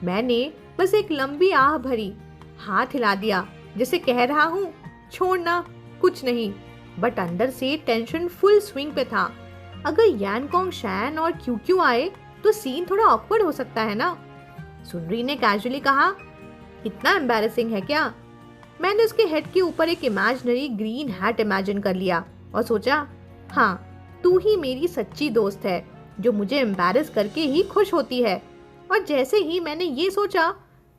मैंने बस एक लंबी आह भरी, हाथ हिला दिया जैसे कह रहा हूँ छोड़ना कुछ नहीं, बट अंदर से टेंशन फुल स्विंग पे था। अगर यानकोंग शैन और क्यू आए तो सीन थोड़ा ऑकवर्ड हो सकता है ना। सुनरी ने कैजुअली कहा, इतना एम्बैरेसिंग है क्या? मैंने उसके हेड के ऊपर एक इमेजिनरी ग्रीन हैट इमेजिन कर लिया और सोचा, हाँ, तू ही मेरी सच्ची दोस्त है जो मुझे एम्बैरेस करके ही खुश होती है। और जैसे ही मैंने ये सोचा,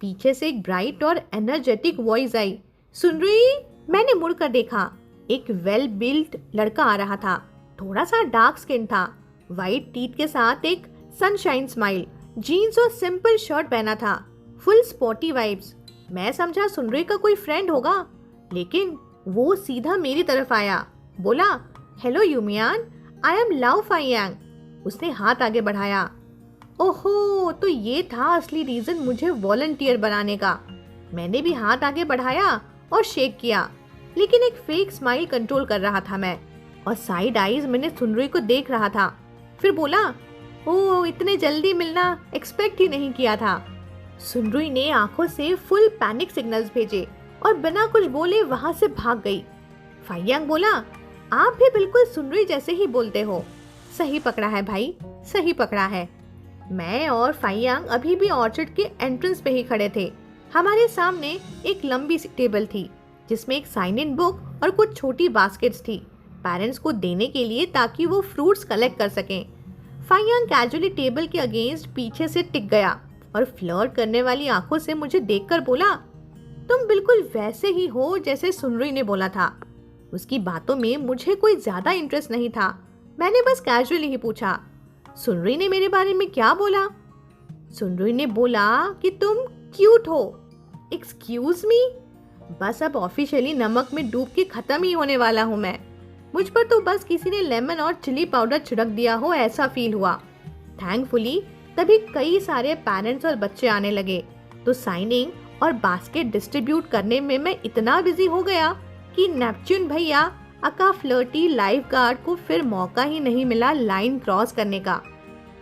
पीछे से एक ब्राइट और एनर्जेटिक वॉइस आई, सुन रही? मैंने मुड़कर देखा। एक वेल बिल्ट लड़का आ रहा था। थोड़ा सा डार्क स्किन था, वाइट टीथ के साथ एक सनशाइन स्माइल, जीन्स और सिंपल शर्ट पहना था, फुल स्पॉटी वाइब्स। मैं समझा सुनरी का कोई फ्रेंड होगा, लेकिन वो सीधा मेरी तरफ आया, बोला, हेलो यूमियान, आई एम लाओ फाइयांग। उसने हाथ आगे बढ़ाया। ओहो, तो ये था असली रीजन मुझे वॉलंटियर बनाने का। मैंने भी हाथ आगे बढ़ाया और शेक किया, लेकिन एक फेक स्माइल कंट्रोल कर रहा था मैं, और साइड आईज मैंने सुनरी को देख रहा था। फिर बोला, ओह, इतने जल्दी मिलना एक्सपेक्ट ही नहीं किया था। सुनरी ने आंखों से फुल पैनिक सिग्नल्स भेजे और बिना कुछ बोले वहां से भाग गई। फाइयांग बोला, आप भी बिल्कुल सुनरी जैसे ही बोलते हो। सही पकड़ा है भाई, सही पकड़ा है। मैं और फाइयांग अभी भी ऑर्चर्ड के एंट्रेंस पे ही खड़े थे। हमारे सामने एक लंबी सी टेबल थी जिसमें एक साइन इन बुक और कुछ छोटी बास्केट्स थी, पेरेंट्स को देने के लिए ताकि वो फ्रूट्स कलेक्ट कर सकें। फाइयांग कैजुअली टेबल के अगेंस्ट पीछे से टिक गया और फ्लर्ट करने वाली आंखों से मुझे देखकर बोला, तुम बिल्कुल वैसे ही हो जैसे सुनरी ने बोला था। उसकी बातों में मुझे कोई ज्यादा इंटरेस्ट नहीं था। मैंने बस कैजुअली ही पूछा, सुनरी ने मेरे बारे में क्या बोला? सुनरी ने बोला कि तुम क्यूट हो। Excuse me? बस अब ऑफिशियली नमक में डूब के खत्म ही होने वाला हूँ मैं। मुझ पर तो बस किसी ने लेमन और चिली पाउडर छिड़क दिया हो ऐसा फील हुआ। थैंकफुली तभी कई सारे पेरेंट्स और बच्चे आने लगे, तो साइनिंग और बास्केट डिस्ट्रीब्यूट करने में मैं इतना बिजी हो गया कि नेपच्यून भैया अका फ्लर्टी लाइफ गार्ड को फिर मौका ही नहीं मिला लाइन क्रॉस करने का।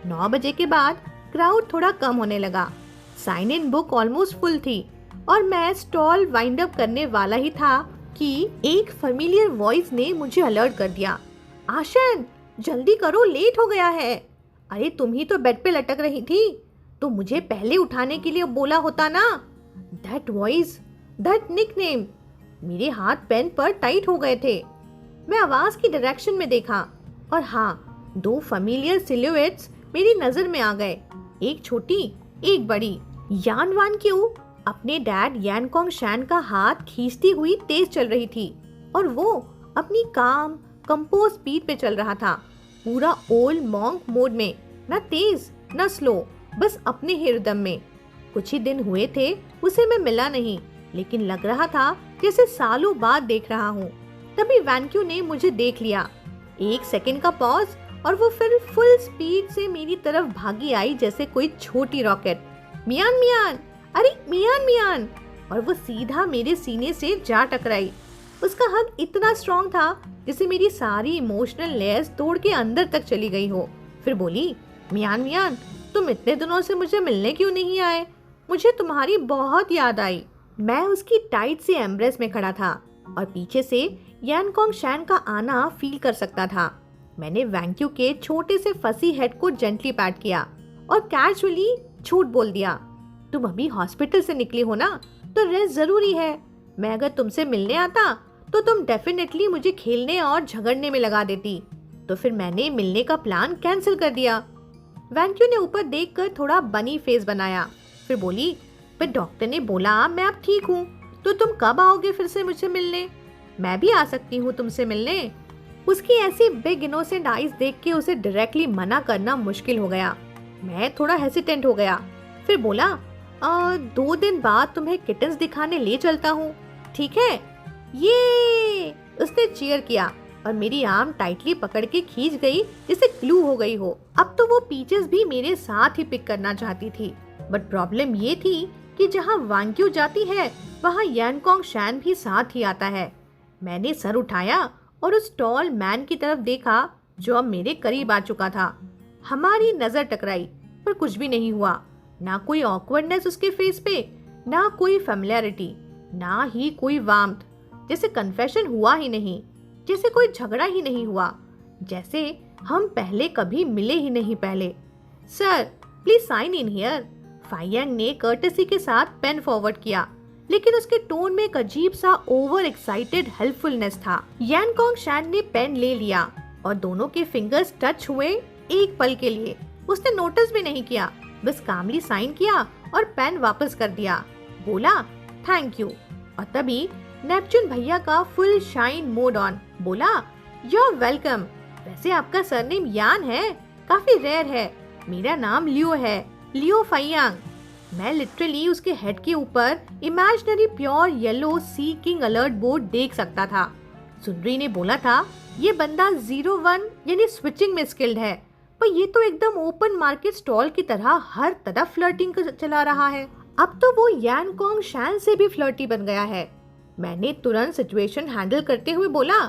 9 बजे के बाद क्राउड थोड़ा कम होने लगा। Sign in book almost full थी और मैं स्टॉल वाइंड अप करने वाला ही था कि एक फेमिलियर वॉइस ने मुझे अलर्ट कर दिया, आशन, जल्दी करो, लेट हो गया है। अरे तुम ही तो बेड पे लटक रही थी, तो मुझे पहले उठाने के लिए बोला होता ना। That voice, that nickname. मेरे हाथ पेन पर टाइट हो गए थे। मैं आवाज की डायरेक्शन में देखा और हाँ, 2 फेमिलियर सिलुएट्स मेरी नजर में आ गए, एक छोटी एक बड़ी। यान वान क्यों अपने डैड यानकोंग शैन का हाथ खींचती हुई तेज चल रही थी और वो अपनी काम कंपोज स्पीड पे चल रहा था, पूरा ओल्ड मॉन्क मोड में, ना तेज ना स्लो, बस अपने ही रिदम में। कुछ ही दिन हुए थे उसे मैं मिला नहीं, लेकिन लग रहा था जैसे सालों बाद देख रहा हूँ। तभी वैनक्यू ने मुझे देख लिया। 1 सेकंड का पॉज और वो फिर फुल स्पीड से मेरी तरफ भागी आई जैसे कोई छोटी रॉकेट। मियान मियान, अरे मियान मियान, और वो सीधा मेरे सीने से जा टकराई। उसका हग इतना स्ट्रॉन्ग था जैसे मेरी सारी इमोशनल लेयर्स तोड़ के अंदर तक चली गई हो। फिर बोली, मियान मियान, तुम इतने दिनों से मुझे मिलने क्यों नहीं आए? मुझे तुम्हारी बहुत याद आई। मैं उसकी टाइट से एम्ब्रेस में खड़ा था और पीछे से यानकोंग शैन का आना फील कर सकता था। मैंने वैंक्यू के छोटे से फसी हेड को जेंटली पैट किया और कैजुअली झूठ बोल दिया, तुम अभी हॉस्पिटल से निकली हो ना, तो रेस्ट जरूरी है। मैं अगर तुमसे मिलने आता तो तुम डेफिनेटली मुझे खेलने और झगड़ने में लगा देती, तो फिर मैंने मिलने का प्लान कैंसिल कर दिया। वैंक्यू ने ऊपर देखकर थोड़ा बनी फेस बनाया, फिर बोली, पर डॉक्टर ने बोला मैं अब ठीक हूँ, तो तुम कब आओगे फिर से मुझसे मिलने? मैं भी आ सकती हूँ तुमसे मिलने। उसकी ऐसी बिग इनोसेंट आईज देख के उसे डायरेक्टली मना करना मुश्किल हो गया। मैं थोड़ा हेसिटेंट हो गया, फिर बोला, 2 दिन बाद तुम्हें किटन्स दिखाने ले चलता हूँ, ठीक है? ये उसने चीयर किया और मेरी आर्म टाइटली पकड़ के खींच गई जैसे ग्लू हो गई हो। अब तो वो पीचेस भी मेरे साथ ही पिक करना चाहती थी, बट प्रॉब्लम ये थी कि जहाँ वांग्यू जाती है वहाँ यानकोंग शैन भी साथ ही आता है। मैंने सर उठाया और उस टॉल मैन की तरफ देखा जो अब मेरे करीब आ चुका था। हमारी नजर टकराई, पर कुछ भी नहीं हुआ। ना कोई ऑकवर्डनेस उसके फेस पे, ना कोई फेमिलियरिटी, ना ही कोई वार्मथ। जैसे कन्फेशन हुआ ही नहीं, जैसे कोई झगड़ा ही नहीं हुआ, जैसे हम पहले कभी मिले ही नहीं पहले। Sir please sign in here, Feiyang ने कर्टेसी के साथ पेन फॉरवर्ड किया, लेकिन उसके टोन में एक अजीब सा ओवर एक्साइटेड हेल्पफुलनेस था। यानकोंग शैन ने पेन ले लिया और दोनों के फिंगर्स टच हुए एक पल के लिए। उसने नोटिस भी नहीं किया, बस कामली साइन किया और पेन वापस कर दिया। बोला थैंक यू, और तभी नेपच्यून भैया का फुल शाइन मोड ऑन। बोला यू आर वेलकम। वैसे आपका सरनेम यान है, काफी रेयर है। मेरा नाम लियो है, लियो फाइयांग। मैं लिटरली उसके हेड के ऊपर इमेजिनरी प्योर येलो सी किंग अलर्ट बोर्ड देख सकता था। सुंदरी ने बोला था ये बंदा 01 यानी स्विचिंग में स्किल्ड है, पर ये तो एकदम ओपन मार्केट स्टॉल की तरह हर तरफ फ्लर्टिंग चला रहा है। अब तो वो यानकोंग शैन से भी फ्लर्टी बन गया है। मैंने तुरंत सिचुएशन हैंडल करते हुए बोला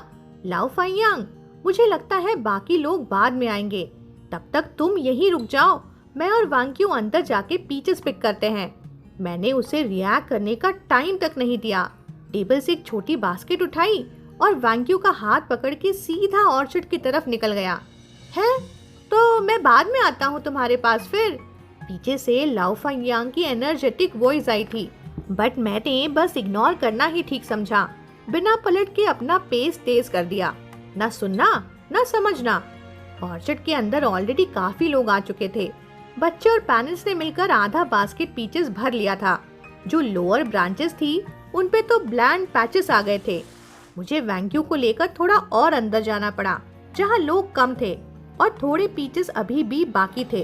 लाओ फाइयांग, मुझे लगता है बाकी लोग बाद में आएंगे, तब तक तुम यहीं रुक जाओ। मैं और वांग्यू अंदर जाके पीचेस पिक करते हैं। मैंने उसे रिएक्ट करने का टाइम तक नहीं दिया। टेबल से एक छोटी बास्केट उठाई और वांग्यू का हाथ पकड़ के सीधा ऑर्चर्ड की तरफ निकल गया। है तो मैं बाद में आता हूँ तुम्हारे पास फिर। पीछे से लाओ फाइयांग की एनर्जेटिक वॉइस आई थी, बट मैंने बस इग्नोर करना ही ठीक समझा। बिना पलट के अपना पेस तेज कर दिया। ना सुनना ना समझना। ऑर्चर्ड के अंदर ऑलरेडी काफी लोग आ चुके थे। बच्चे और पेरेंट्स ने मिलकर आधा बास्केट पीचेस भर लिया था। जो लोअर ब्रांचेस थी उन पे तो ब्लैंड पैचेस आ गए थे। मुझे वैंक्यू को लेकर थोड़ा और अंदर जाना पड़ा, जहाँ लोग कम थे और थोड़े पीचेस अभी भी बाकी थे।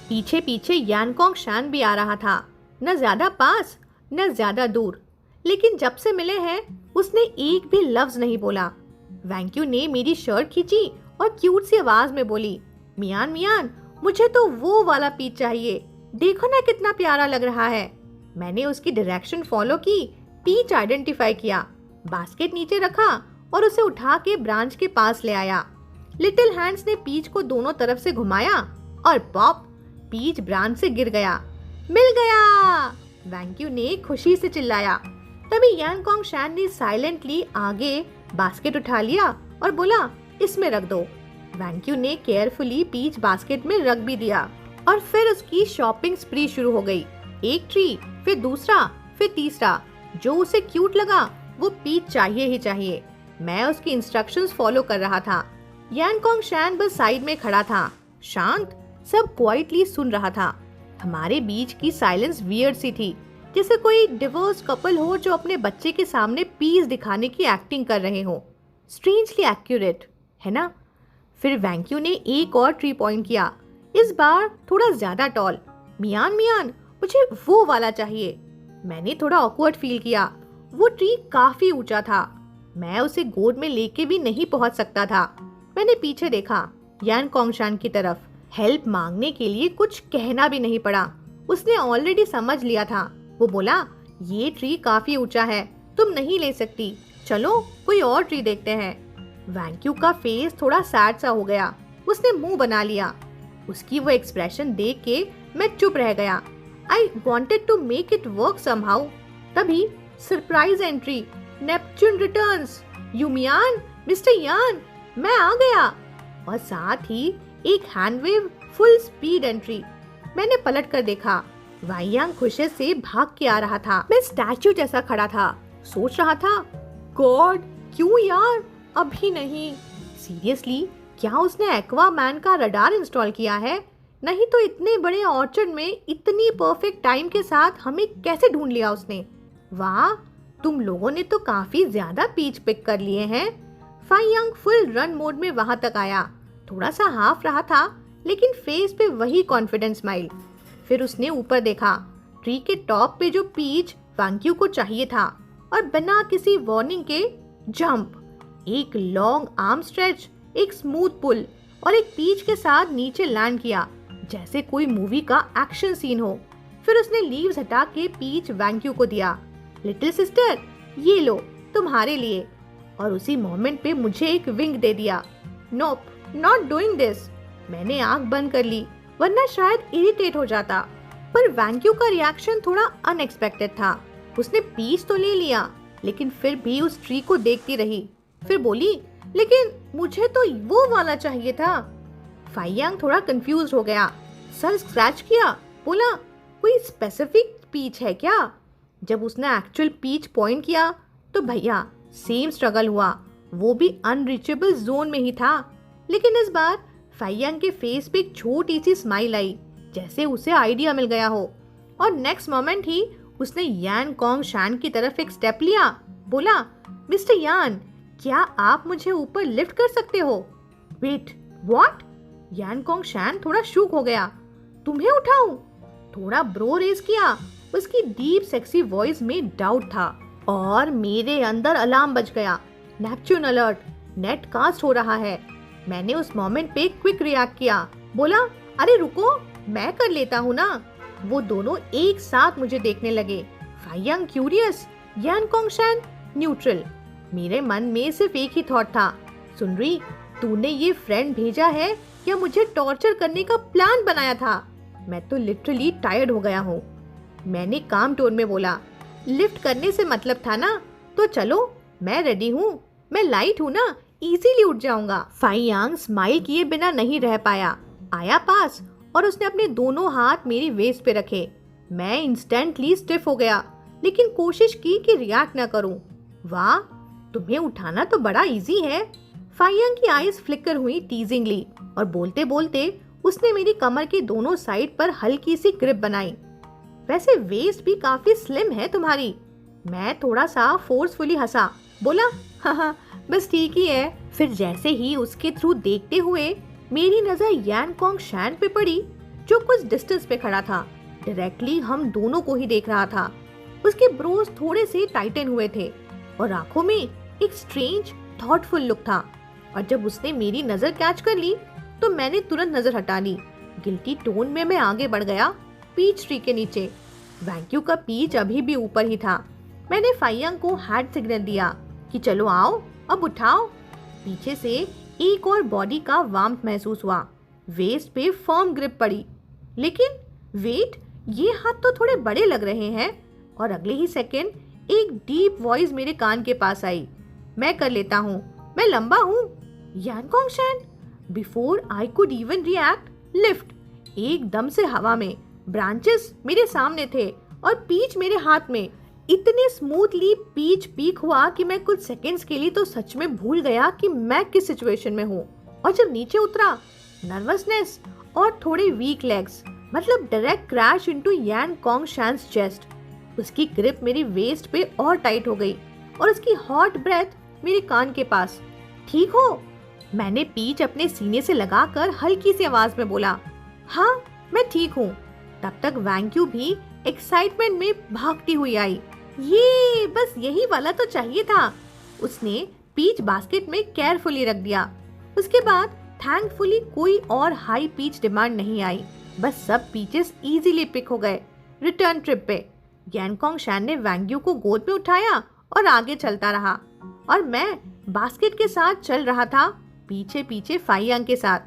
पीछे पीछे यानकोंग शैन भी आ रहा था, न ज्यादा पास न ज्यादा दूर, लेकिन जब से मिले हैं उसने एक भी लफ्ज नहीं बोला। वैंक्यू ने मेरी शर्ट खींची और क्यूट सी आवाज में बोली मियान मियान, मुझे तो वो वाला पीच चाहिए, देखो ना कितना प्यारा लग रहा है। मैंने उसकी डायरेक्शन फॉलो की, पीच आइडेंटिफाई किया, बास्केट नीचे रखा और उसे उठा के ब्रांच के पास ले आया। लिटिल हैंड्स ने पीच को दोनों तरफ से घुमाया और पॉप, पीच ब्रांच से गिर गया। मिल गया, वैंक्यू ने खुशी से चिल्लाया। तभी यानकोंग शैन ने साइलेंटली आगे बास्केट उठा लिया और बोला इसमें रख दो। वैंक्यू ने केयरफुली पीच बास्केट में रख भी दिया और फिर उसकी शॉपिंग स्प्री शुरू हो गई। एक ट्री, फिर दूसरा, फिर तीसरा। जो उसे क्यूट लगा वो पीच चाहिए ही चाहिए। मैं उसकी इंस्ट्रक्शंस फॉलो कर रहा था। यानकोंग शैन बस साइड में खड़ा था, शांत, सब क्वाइटली सुन रहा था। हमारे बीच की साइलेंस वियर्ड सी थी, जैसे कोई डिवोर्स कपल हो जो अपने बच्चे के सामने पीस दिखाने की एक्टिंग कर रहे हो। स्ट्रेंजली एक्यूरेट, है ना? फिर वैंक्यू ने एक और ट्री पॉइंट किया, इस बार थोड़ा ज्यादा टॉल। मियान मियान, मुझे वो वाला चाहिए। मैंने थोड़ा ऑकवर्ड फील किया। वो ट्री काफी ऊंचा था, मैं उसे गोद में लेके भी नहीं पहुंच सकता था। मैंने पीछे देखा, यानकोंग शैन की तरफ। हेल्प मांगने के लिए कुछ कहना भी नहीं पड़ा, उसने ऑलरेडी समझ लिया था। वो बोला ये ट्री काफी ऊंचा है, तुम नहीं ले सकती, चलो कोई और ट्री देखते हैं। वैंक्यू का फेस थोड़ा सैड सा हो गया, उसने मुंह बना लिया। उसकी वो एक्सप्रेशन देख के मैं चुप रह गया। I wanted to make it work somehow. तभी surprise entry, Neptune returns. Yumian, mister Yan, मैं आ गया। और साथ ही एक हैंडवेव, फुल स्पीड एंट्री। मैंने पलट कर देखा, वाइयांग खुशी से भाग के आ रहा था। मैं स्टैचू जैसा खड़ा था, सोच रहा था गॉड क्यों यार, अभी नहीं। सीरियसली, क्या उसने एक्वामैन का रडार इंस्टॉल किया है? नहीं तो इतने बड़े ऑर्चर्ड में इतनी परफेक्ट टाइम के साथ हमें कैसे ढूंढ लिया उसने? वाह, तुम लोगों ने तो काफी ज्यादा पीच पिक कर लिए हैं। फाइयांग फुल रन मोड में वहां तक आया, थोड़ा सा हाफ रहा था, लेकिन फेस पे वही कॉन्फिडेंस स्माइल। फिर उसने ऊपर देखा, ट्री के टॉप पे जो पीच वैंक्यू को चाहिए था, और बिना किसी वार्निंग के जंप, एक लॉन्ग आर्म स्ट्रेच, एक स्मूथ पुल और एक पीच के साथ नीचे लैंड किया, जैसे कोई मूवी का एक्शन सीन हो। फिर उसने लीव्स हटा के पीच वैंक्यू को दिया। लिटिल सिस्टर, ये लो तुम्हारे लिए। और उसी मोमेंट पे मुझे एक विंग दे दिया। नोप, नॉट डूइंग दिस। मैंने आंख बंद कर ली, वरना शायद इरिटेट हो जाता। पर वैंक्यू का रिएक्शन थोड़ा अनएक्सपेक्टेड था। उसने पीस तो ले लिया, लेकिन फिर भी उस ट्री को देखती रही। फिर बोली, लेकिन मुझे तो वो वाला चाहिए था। फाइयांग थोड़ा कंफ्यूज हो गया, सर स्क्रैच किया, बोला कोई स्पेसिफिक पीच है क्या? जब उसने एक्चुअल पीच पॉइंट किया तो भैया सेम स्ट्रगल हुआ, वो भी अनरीचेबल जोन में ही था। लेकिन इस बार फाइयांग के फेस पे एक छोटी सी स्माइल आई, जैसे उसे आइडिया मिल गया हो। और नेक्स्ट मोमेंट ही उसने यान कोंग शान की तरफ एक स्टेप लिया। बोला, मिस्टर यान, क्या आप मुझे ऊपर लिफ्ट कर सकते हो? Wait, what? यान कोंग शान थोड़ा शूक हो गया। तुम्हें उठाऊं? थोड़ा ब्रो रेज किया। उसकी डीप सेक्सी वॉइस में डाउट था और मेरे अंदर अलार्म बज गया। नेपच्यून अलर्ट, नेट कास्ट हो रहा है। मैंने उस मोमेंट पे क्विक रिएक्ट किया। बोला, अरे रुको, मैं कर लेता हूँ ना। वो दोनों एक साथ मुझे देखने लगे। फाइयांग क्यूरियस, यान कोंग शान न्यूट्रल। मेरे मन में सिर्फ एक ही थॉट था, सुनरी, तूने ये फ्रेंड भेजा है या मुझे टॉर्चर करने का प्लान बनाया था? मैं तो लिटरली टायर्ड हो गया हूँ। मैंने काम टोन में बोला, लिफ्ट करने से मतलब था ना, तो चलो, मैं रेडी हूँ, मैं लाइट हूँ ना, इजीली उठ जाऊंगा। फाइयांग स्माइल किए बिना नहीं रह पाया, आया पास और उसने अपने दोनों हाथ मेरी वेस्ट पे रखे। मैं इंस्टेंटली स्टिफ हो गया, लेकिन कोशिश की कि रिएक्ट ना करूं। वाह, तुम्हें उठाना तो बड़ा इजी है। फाइयांग की आईज फ्लिकर हुई टीजिंगली और बोलते बोलते उसने मेरी कमर के दोनों साइड पर हल्की सी ग्रिप बनाई। वैसे वेस्ट भी काफी स्लिम है तुम्हारी। मैं थोड़ा सा फोर्सफुली हंसा, बोला, हाँ बस ठीक ही है। फिर जैसे ही उसके थ्रू देखते हुए मेरी नजर यान कोंग शान पे पड़ी, जो कुछ डिस्टेंस पे खड़ा था। डायरेक्टली हम दोनों को ही देख रहा था। उसके ब्रोज थोड़े से टाइटन हुए थे और आंखों में एक स्ट्रेंज थॉटफुल लुक था। और जब उसने मेरी नजर कैच कर ली तो मैंने तुरंत नजर हटा ली। गिल्टी टोन में मैं आगे बढ़ गया पीच ट्री के नीचे। वैंक्यू का पीच अभी भी ऊपर ही था। मैंने फाइयांग को हैंड सिग्नल दिया कि चलो आओ, अब उठाओ। पीछे से एक और बॉडी का वार्मथ महसूस हुआ। वेस्ट पे फर्म ग्रिप पड़ी। लेकिन वेट, ये हाथ तो थोड़े बड़े लग रहे हैं। और अगले ही सेकंड एक डीप वॉइस मेरे कान के पास आई, मैं कर लेता हूँ, मैं लंबा हूँ। यान कोंग शान। Before I could even react, lift एकदम से हवा में। ब्रांचेस मेरे सामने थे और पीच मेरे हाथ में। इतने स्मूथली पीच पीक हुआ कि मैं कुछ सेकंड्स के लिए तो सच में भूल गया कि मैं किस सिचुएशन में हूँ। और जब नीचे उतरा, नर्वसनेस और थोड़े वीक लेग्स, मतलब डायरेक्ट क्रैश इनटू यान कोंग शान्स चेस्ट। उसकी ग्रिप मेरी वेस्ट पे और टाइट हो गई और उसकी हॉट ब्रेथ मेरे कान के पास। ठीक हो? मैंने पीच अपने सीने से लगाकर हल्की सी आवाज में बोला, हाँ मैं ठीक हूँ। तब तक वैंक्यू भी एक्साइटमेंट में भागती हुई आई। ये बस यही वाला तो चाहिए था। उसने पीच बास्केट में केयरफुली रख दिया। उसके बाद थैंकफुली कोई और हाई पीच डिमांड नहीं आई। बस सब पीचेस इजीली पिक हो गए। रिटर्न ट्रिप पे यान कोंग शान ने वैंग्यू को गोद में उठाया और आगे चलता रहा और मैं बास्केट के साथ चल रहा था, पीछे पीछे फाइयांग के साथ।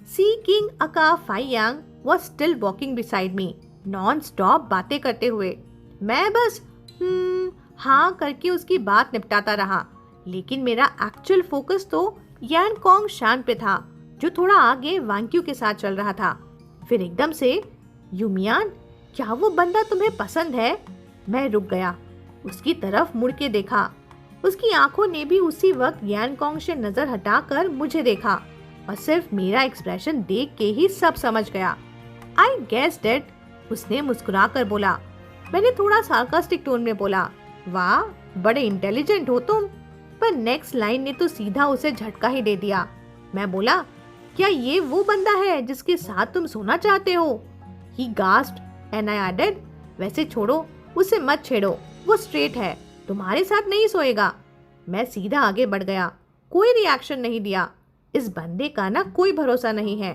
Sea king aka Feiyang was still walking beside me, non stop बातें करते हुए। मैं बस हाँ करके उसकी बात निपटाता रहा। लेकिन मेरा एक्चुअल फोकस तो यान कोंग शान पे था, जो थोड़ा आगे वांक्यू के साथ चल रहा था। फिर एकदम से, यूमियान, क्या वो बंदा तुम्हें पसंद है? मैं रुक गया, उसकी तरफ मुड़ के देखा। उसकी आंखों ने भी उसी वक्त यान कोंग से नजर हटाकर मुझे देखा और सिर्फ मेरा एक्सप्रेशन देख के ही सब समझ गया। आई गेस्ड इट, उसने मुस्कुरा कर बोला। मैंने थोड़ा सार्कास्टिक टोन में बोला, वाह बड़े इंटेलिजेंट हो तुम। पर नेक्स्ट लाइन ने तो सीधा उसे झटका ही दे दिया। मैं बोला, क्या ये वो बंदा है जिसके साथ तुम सोना चाहते हो? ही गास्प्ड एंड आई एडेड, वैसे छोड़ो, उसे मत छेड़ो, वो स्ट्रेट है, तुम्हारे साथ नहीं सोएगा। मैं सीधा आगे बढ़ गया, कोई रिएक्शन नहीं दिया। इस बंदे का ना कोई भरोसा नहीं है।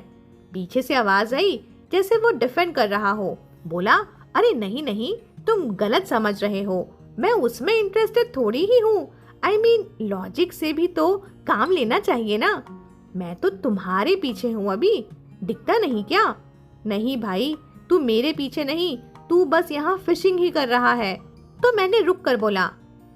पीछे से आवाज आई जैसे वो डिफेंड कर रहा हो। बोला, अरे नहीं नहीं, तुम गलत समझ रहे हो, मैं उसमें इंटरेस्टेड थोड़ी ही हूँ। आई मीन लॉजिक से भी तो काम लेना चाहिए ना। मैं तो तुम्हारे पीछे हूँ अभी, दिखता नहीं क्या? नहीं भाई, तू मेरे पीछे नहीं, तू बस यहाँ फिशिंग ही कर रहा है। तो मैंने रुक कर बोला,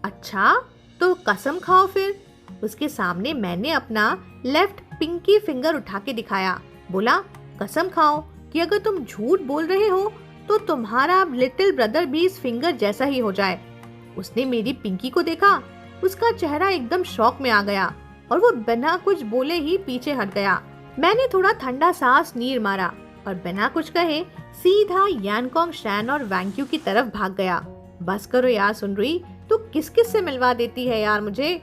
अच्छा तो कसम खाओ फिर। उसके सामने मैंने अपना लेफ्ट पिंकी फिंगर उठा के दिखाया। बोला, कसम खाओ कि अगर तुम झूठ बोल रहे हो तो तुम्हारा लिटिल ब्रदर भी इस फिंगर जैसा ही हो जाए। उसने मेरी पिंकी को देखा, उसका चेहरा एकदम शॉक में आ गया और वो बिना कुछ बोले ही पीछे हट गया। मैंने थोड़ा ठंडा सांस नीर मारा और बिना कुछ कहे सीधा यानकोंग शैन और वैंक्यू की तरफ भाग गया। बस करो यार सुनरुई, तू किस किस से मिलवा देती है यार मुझे।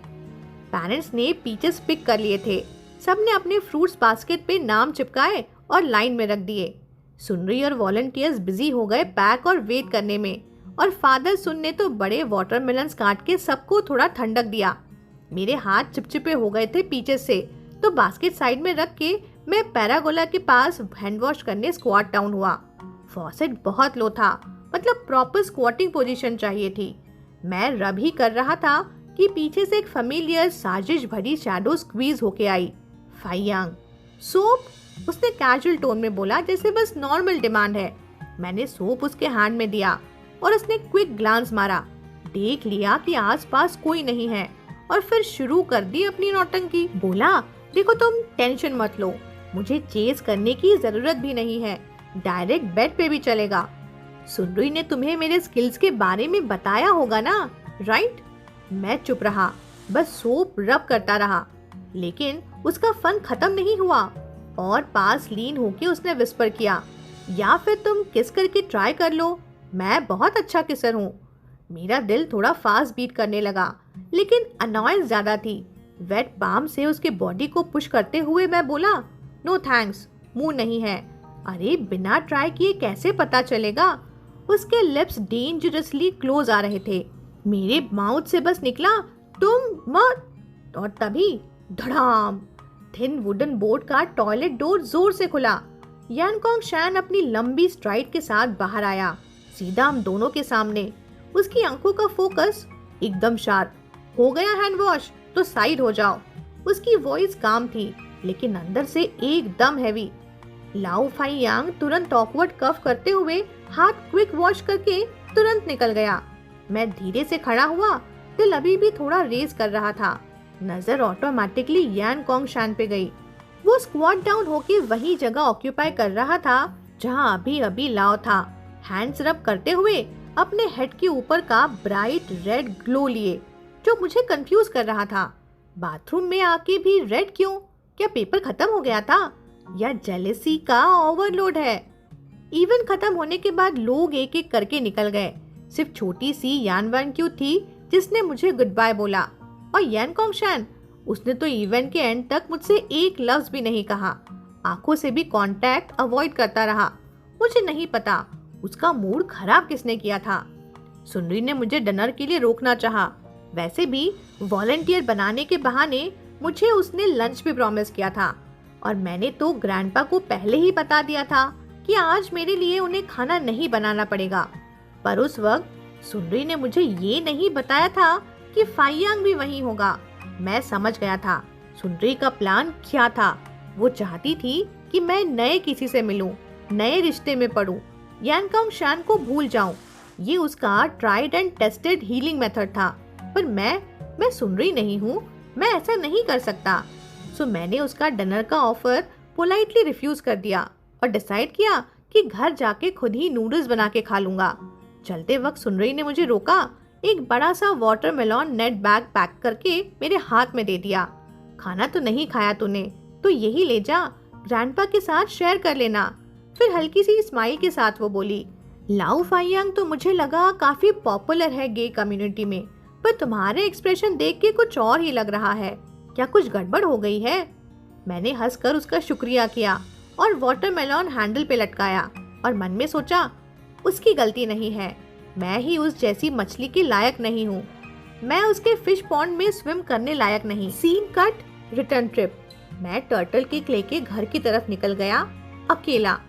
पेरेंट्स ने पीचेस पिक कर लिए थे। सबने अपने फ्रूट्स बास्केट पे नाम चिपकाए और लाइन में रख दिए। सुनरुई और वॉलंटियर्स बिजी हो गए पैक और वेट करने में, और फादर सुन ने तो बड़े वाटरमेलन्स काट के सबको थोड़ा ठंडक दिया। मेरे हाथ चिपचिपे हो गए थे पीचेस से, तो बास्केट साइड में रख के मैं पैरागोला के पास हैंड वॉश करने स्क्वाट डाउन हुआ। फॉसेट बहुत लो था, मतलब प्रॉपर स्क्वाटिंग पोजीशन चाहिए थी। मैं रब ही कर रहा था कि पीछे से एक फेमिलियर साजिश भरी शैडो स्क्वीज होके आई। फाइयांग, सोप, उसने कैजुअल टोन में बोला, जैसे बस नॉर्मल डिमांड है। मैंने सोप उसके हैंड में दिया और उसने क्विक ग्लांस मारा, देख लिया कि आसपास कोई नहीं है और फिर शुरू कर दी अपनी नौटंकी। बोला, देखो तुम टेंशन मत लो, मुझे चेस करने की जरूरत भी नहीं है, डायरेक्ट बेड पे भी चलेगा। सुनरुई ने तुम्हें मेरे स्किल्स के बारे में बताया होगा ना, राइट? मैं चुप रहा, बस सोप रब करता रहा, लेकिन उसका फन खत्म नहीं हुआ और पास लीन होके उसने विस्पर किया, या फिर तुम किस करके ट्राई कर लो, मैं बहुत अच्छा किसर हूँ। मेरा दिल थोड़ा फास्ट बीट करने लगा, लेकिन अनॉयंस ज्यादा थी। वेट पाम से उसके बॉडी को पुश करते हुए मैं बोला, नो थैंक्स, मुंह नहीं है। अरे बिना ट्राई किए कैसे पता चलेगा? उसके लिप्स डेंजरसली क्लोज आ रहे थे। मेरे माउथ से बस निकला, तुम मत, और तभी धड़ाम, थिन वुडन बोर्ड का टॉयलेट डोर जोर से खुला। यानकोंग शैन अपनी लंबी स्ट्राइड के साथ बाहर आया, सीधा हम दोनों के सामने। उसकी आंखों का फोकस एकदम शार्प। हो गया हैंड वॉश तो साइड हो जाओ। उसकी वॉइस काम थी, लेकिन अंदर से एकदम हैवी। लाओ फाइयांग तुरंत ऑकवर्ड कफ करते हुए हाथ क्विक वॉश करके तुरंत निकल गया। मैं धीरे से खड़ा हुआ, दिल अभी भी थोड़ा रेस कर रहा था। नजर ऑटोमेटिकली यानकोंग शैन पे गई। वो स्क्वाट डाउन होके वही जगह ऑक्यूपाई कर रहा था जहां अभी अभी लाओ था, हैंड्स रब करते हुए अपने हेड के ऊपर का ब्राइट रेड ग्लो लिए, जो मुझे कंफ्यूज कर रहा था। बाथरूम में आके भी रेड क्यों? क्या पेपर खत्म हो गया था या जेलेसी का ओवरलोड है? इवेंट खत्म होने के बाद लोग एक एक करके निकल गए। सिर्फ छोटी सी यान वैंक्यू थी जिसने मुझे गुड बाय बोला, और यानकोंग शैन, उसने तो इवेंट के एंड तक मुझसे एक लफ्ज भी नहीं कहा। आंखों से भी कांटेक्ट अवॉइड करता रहा। मुझे नहीं पता उसका मूड खराब किसने किया था। सुनरी ने मुझे डिनर के लिए रोकना चाहा। वैसे भी वॉलंटियर बनाने के बहाने मुझे उसने लंच भी प्रॉमिस किया था, और मैंने तो ग्रैंडपा को पहले ही बता दिया था कि आज मेरे लिए उन्हें खाना नहीं बनाना पड़ेगा। पर उस वक्त सुनरी ने मुझे ये नहीं बताया था कि फाइयांग भी वहीं होगा। मैं समझ गया था सुनरी का प्लान क्या था। वो चाहती थी कि मैं नए किसी से मिलूं, नए रिश्ते में पड़ूं, यानकोंग शैन को भूल जाऊं। ये उसका tried and tested healing method था। पर मैं सुनरी नहीं हूँ, मैं ऐसा नहीं कर सकता। सो मैंने उसका डिनर का ऑफर पोलाइटली रिफ्यूज कर दिया और डिसाइड किया कि घर जाके खुद ही नूडल्स बना के खा लूंगा। चलते वक्त सुनरी ने मुझे रोका, एक बड़ा सा वाटरमेलन नेट बैग पैक करके मेरे हाथ में दे दिया। खाना तो नहीं खाया तूने, तो यही ले जा, ग्रैंडपा के साथ शेयर कर लेना। फिर हल्की सी स्माइल के साथ वो बोली, लाओ फाइयांग तो मुझे लगा काफी पॉपुलर है गे कम्युनिटी में, पर तुम्हारे एक्सप्रेशन देख के कुछ और ही लग रहा है। क्या कुछ गड़बड़ हो गई है? मैंने हंसकर उसका शुक्रिया किया और वाटरमेलन हैंडल पे लटकाया, और मन में सोचा, उसकी गलती नहीं है, मैं ही उस जैसी मछली के लायक नहीं हूँ। मैं उसके फिश पॉन्ड में स्विम करने लायक नहीं। Scene cut, return trip. मैं टर्टल के क्ले के घर की तरफ निकल गया, अकेला।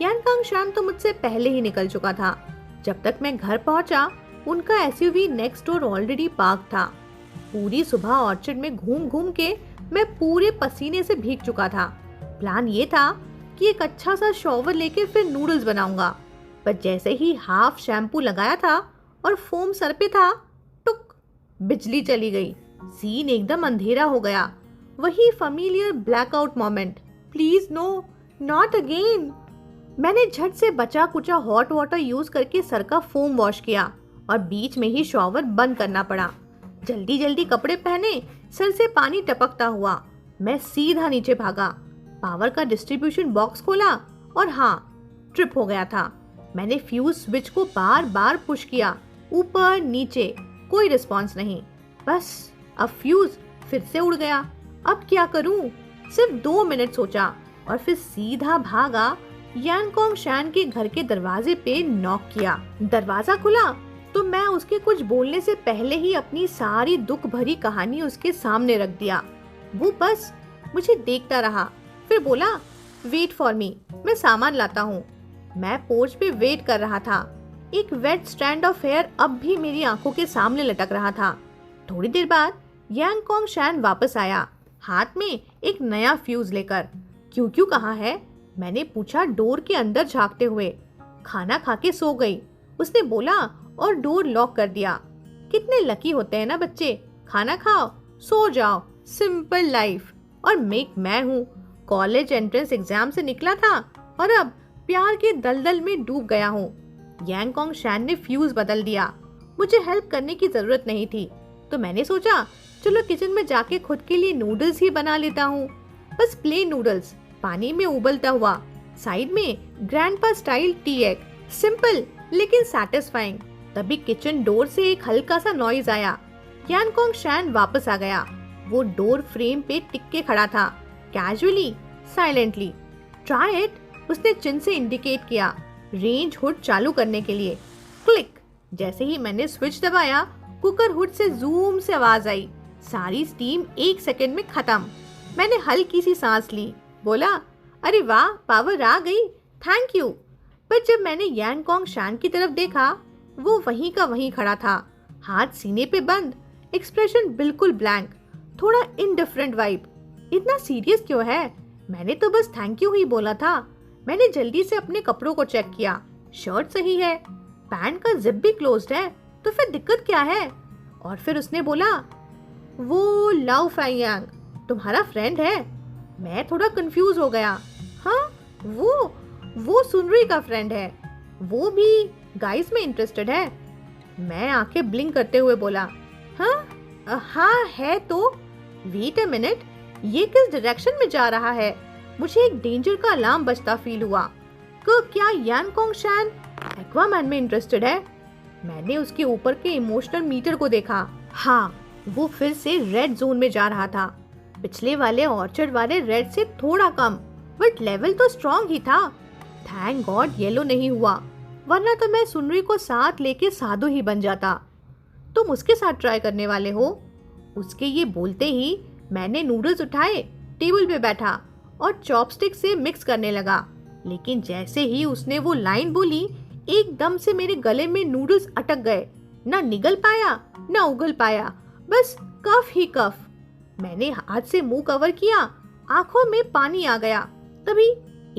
यानकोंग शैन तो मुझसे पहले ही निकल चुका था। जब तक मैं घर पहुंचा, उनका SUV next door already park था। पूरी सुबह ऑर्चर्ड में घूम घूम के मैं पूरे पसीने से भीग चुका था। प्लान ये था कि एक अच्छा सा शॉवर लेके फिर नूडल्स बनाऊंगा, पर जैसे ही हाफ शैम्पू लगाया था और फोम सर पे था, टुक, बिजली चली गई। सीन एकदम अंधेरा हो गया। वही familiar blackout moment, please no, not again. मैंने झट से बचा कुचा हॉट वाटर यूज करके सर का फोम वॉश किया और बीच में ही शॉवर बंद करना पड़ा। जल्दी जल्दी कपड़े पहने, सर से पानी टपकता हुआ मैं सीधा नीचे भागा। पावर का डिस्ट्रीब्यूशन बॉक्स खोला और हाँ, ट्रिप हो गया था। मैंने फ्यूज स्विच को बार बार पुश किया, ऊपर नीचे, कोई रिस्पॉन्स नहीं। बस अब फ्यूज फिर से उड़ गया। अब क्या करूं? सिर्फ 2 मिनट सोचा और फिर सीधा भागा। यानकोंग शैन के घर के दरवाजे पे नॉक किया। दरवाजा खुला तो मैं उसके कुछ बोलने से पहले ही अपनी सारी दुख भरी कहानी उसके सामने रख दिया। वो बस मुझे देखता रहा, फिर बोला, वेट फॉर मी, मैं सामान लाता हूँ। मैं पोर्च पे वेट कर रहा था। एक वेट स्ट्रैंड ऑफ हेयर अब भी मेरी आंखों के सामने लटक रहा था। थोड़ी देर बाद यांगकोंग शैन वापस आया, हाथ में एक नया फ्यूज लेकर। क्यों कहाँ है? मैंने पूछा डोर के अंदर झांकते हुए। खाना खा के सो गई, उसने बोला और डोर लॉक कर दिया। कितने लकी होते हैं ना बच्चे, खाना खाओ, सो जाओ, सिंपल लाइफ। और मैं हूँ, कॉलेज एंट्रेंस एग्जाम से निकला था और अब प्यार के दलदल में डूब गया हूँ। यांगकोंग शैन ने फ्यूज बदल दिया। मुझे हेल्प करने की जरूरत नहीं थी, तो मैंने सोचा चलो किचन में जाके खुद के लिए नूडल्स ही बना लेता हूँ। बस प्लेन नूडल्स, पानी में उबलता हुआ, साइड में grandpa style T egg, simple लेकिन सैटिस्फाइंग। तभी किचन डोर से एक हल्का सा नॉइज आया। यांगकोंग शैन वापस आ गया। वो डोर फ्रेम पे टिक के खड़ा था, कैजुअली, साइलेंटली। ट्राई इट, उसने चिन से इंडिकेट किया, रेंज हुड चालू करने के लिए। क्लिक। जैसे ही मैंने स्विच दबाया, कुकर हुड से जूम से आवाज आई। सारी स्टीम 1 सेकंड में खत्म। मैंने हल्की सी सांस ली, बोला, अरे वाह, पावर आ गई, थैंक यू। पर जब मैंने यांगकोंग शैन की तरफ देखा, वो वहीं का वहीं खड़ा था, हाथ सीने पे बंद, एक्सप्रेशन बिल्कुल ब्लैंक, थोड़ा इनडिफरेंट वाइब। इतना सीरियस क्यों है? मैंने तो बस थैंक यू ही बोला था। मैंने जल्दी से अपने कपड़ों को चेक किया, शर्ट सही है, पैंट का जिप भी क्लोज्ड है, तो फिर दिक्कत क्या है? और फिर उसने बोला, वो लाओ फाइयांग तुम्हारा फ्रेंड है। मैं थोड़ा कंफ्यूज हो गया। हाँ, वो सुनरी का फ्रेंड है, वो भी गाइस में इंटरेस्टेड है। मैं आंखें ब्लिंक करते हुए बोला, हाँ है तो। वेट अ मिनट, ये किस डायरेक्शन में जा रहा है? मुझे एक डेंजर का अलार्म बजता फील हुआ। क्या यांगकोंग शैन एक्वामैन में इंटरेस्टेड है? मैंने उसके ऊपर के इमोशनल मीटर को देखा। हाँ, वो फिर से रेड जोन में जा रहा था। पिछले वाले ऑर्चर्ड वाले रेड से थोड़ा कम, बट लेवल तो स्ट्रॉन्ग ही था। थैंक गॉड येलो नहीं हुआ, वरना तो मैं सुनरी को साथ लेके साधु ही बन जाता। तुम उसके साथ ट्राई करने वाले हो? उसके ये बोलते ही मैंने नूडल्स उठाए, टेबल पे बैठा और चॉपस्टिक से मिक्स करने लगा। लेकिन जैसे ही उसने वो लाइन बोली, एकदम से मेरे गले में नूडल्स अटक गए। ना निगल पाया, ना उगल पाया, बस कफ ही कफ। मैंने हाथ से मुंह कवर किया, आंखों में पानी आ गया। तभी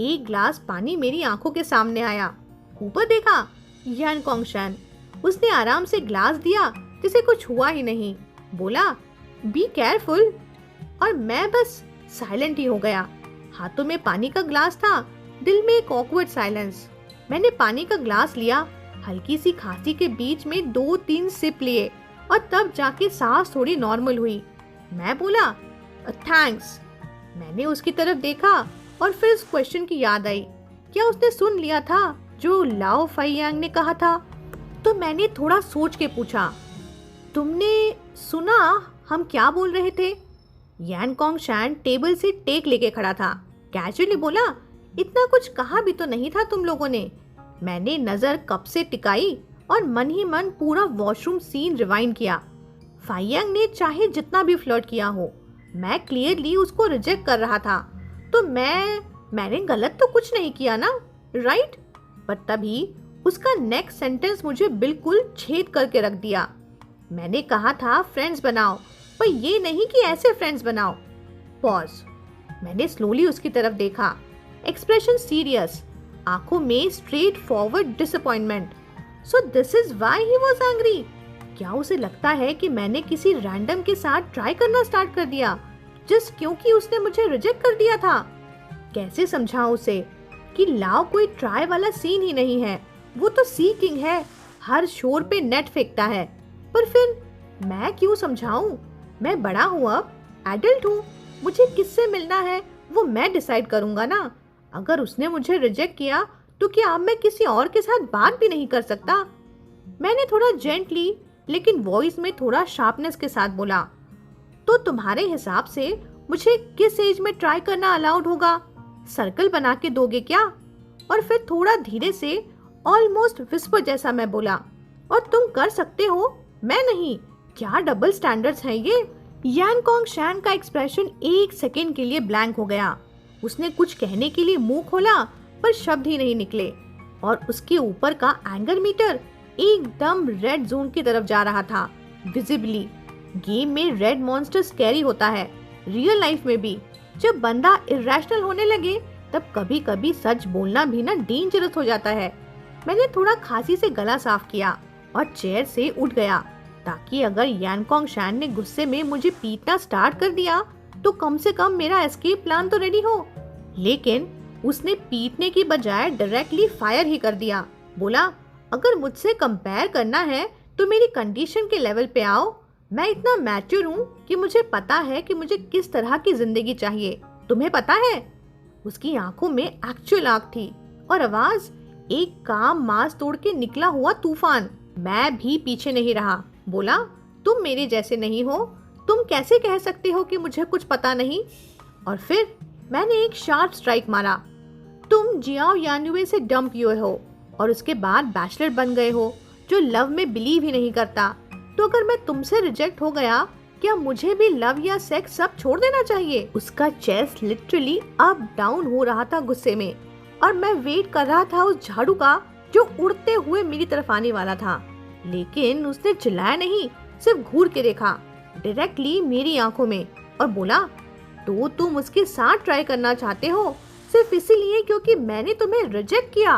एक ग्लास पानी मेरी आंखों के सामने आया। ऊपर देखा, यांगकोंग शैन। उसने आराम से ग्लास दिया जैसे कुछ हुआ ही नहीं। बोला, बी केयरफुल। और मैं बस साइलेंट ही हो गया। हाथों में पानी का ग्लास था, दिल में एक ऑकवर्ड साइलेंस। मैंने पानी का ग्लास लिया, हल्की सी खांसी के बीच में 2-3 सिप लिए और तब जाके सांस थोड़ी नॉर्मल हुई। मैं बोला, थैंक्स। मैंने उसकी तरफ देखा और फिर उस क्वेश्चन की याद आई। क्या उसने सुन लिया था जो लाओ फाइयांग ने कहा था? तो मैंने थोड़ा सोच के पूछा, तुमने सुना हम क्या बोल रहे थे? यांगकोंग शैन टेबल से टेक लेके खड़ा था, कैजुअली बोला, इतना कुछ कहा भी तो नहीं था तुम लोगों ने। मैंने नजर कप से टिकाई और मन ही मन पूरा वॉशरूम सीन रिवाइंड किया। फाइयांग ने चाहे जितना भी फ्लर्ट किया हो, मैं क्लियरली उसको रिजेक्ट कर रहा था, तो मैंने गलत तो कुछ नहीं किया ना, राइट? पर तभी उसका नेक्स्ट सेंटेंस मुझे बिल्कुल छेद करके रख दिया। मैंने कहा था फ्रेंड्स बनाओ, पर ये नहीं कि ऐसे फ्रेंड्स बनाओ। पॉज। मैंने स्लोली उसकी तरफ देखा, एक्सप्रेशन सीरियस, आंखों में straight forward disappointment. So this is why he was angry. क्या उसे लगता है कि मैंने किसी रैंडम के साथ ट्राई करना स्टार्ट कर दिया जस्ट क्योंकि उसने मुझे रिजेक्ट कर दिया था? कैसे समझाऊं उसे? कि लाओ कोई ट्राई वाला सीन ही नहीं है, वो तो सी किंग है, हर शोर पे नेट फेंकता है। पर फिर मैं क्यों समझाऊं? मैं बड़ा हूँ, अब एडल्ट हूँ, मुझे किससे मिलना है वो मैं डिसाइड करूंगा ना। अगर उसने मुझे रिजेक्ट किया तो क्या अब मैं किसी और के साथ बात भी नहीं कर सकता? मैंने थोड़ा जेंटली लेकिन वॉइस में थोड़ा शार्पनेस के साथ बोला, तो तुम्हारे हिसाब से मुझे किस एज में ट्राई करना अलाउड होगा? सर्कल बना के दोगे क्या? और फिर थोड़ा धीरे से ऑलमोस्ट विस्पर जैसा मैं बोला, और तुम कर सकते हो, मैं नहीं। क्या डबल स्टैंडर्ड्स हैं ये? यान कोंग शैन का एक्सप्रेशन एक सेकेंड के लिए ब्लैंक हो गया। उसने कुछ कहने के लिए मुंह खोला पर शब्द ही नहीं निकले, और उसके ऊपर का एंगर मीटर एकदम रेड जोन की तरफ जा रहा था। विजिबली गेम में रेड मॉन्स्टर स्कैरी होता है, रियल लाइफ में भी जब बंदा इरेशनल होने लगे तब कभी कभी सच बोलना भी ना डेंजरस हो जाता है। मैंने थोड़ा खांसी से गला साफ किया और चेयर से उठ गया, ताकि अगर यान कोंग शैन ने गुस्से में मुझे पीटना स्टार्ट कर दिया तो कम से कम मेरा एस्केप प्लान तो रेडी हो। लेकिन उसने पीटने की बजाय डायरेक्टली फायर ही कर दिया। बोला, अगर मुझसे कंपेयर करना है तो मेरी कंडीशन के लेवल पे आओ। मैं इतना मैच्योर हूँ कि मुझे पता है कि मुझे किस तरह की जिंदगी चाहिए। तुम्हें पता है? उसकी आंखों में एक्चुअल आग थी और आवाज एक काम मांस तोड़ के निकला हुआ तूफान। मैं भी पीछे नहीं रहा। बोला, तुम मेरे जैसे नहीं हो, तुम कैसे कह सकते हो कि मुझे कुछ पता नहीं? और फिर मैंने एक शार्प स्ट्राइक मारा। तुम जियाओ यानुए से डंप हुए हो और उसके बाद बैचलर बन गए हो जो लव में बिलीव ही नहीं करता। तो अगर मैं तुमसे रिजेक्ट हो गया, क्या मुझे भी लव या सेक्स सब छोड़ देना चाहिए? उसका चेस्ट लिटरली अप डाउन हो रहा था गुस्से में, और मैं वेट कर रहा था उस झाड़ू का जो उड़ते हुए मेरी तरफ आने वाला था। लेकिन उसने चिल्लाया नहीं, सिर्फ घूर के देखा डायरेक्टली मेरी आंखों में और बोला, तो तुम उसके साथ ट्राई करना चाहते हो सिर्फ इसीलिए क्योंकि मैंने तुम्हें रिजेक्ट किया?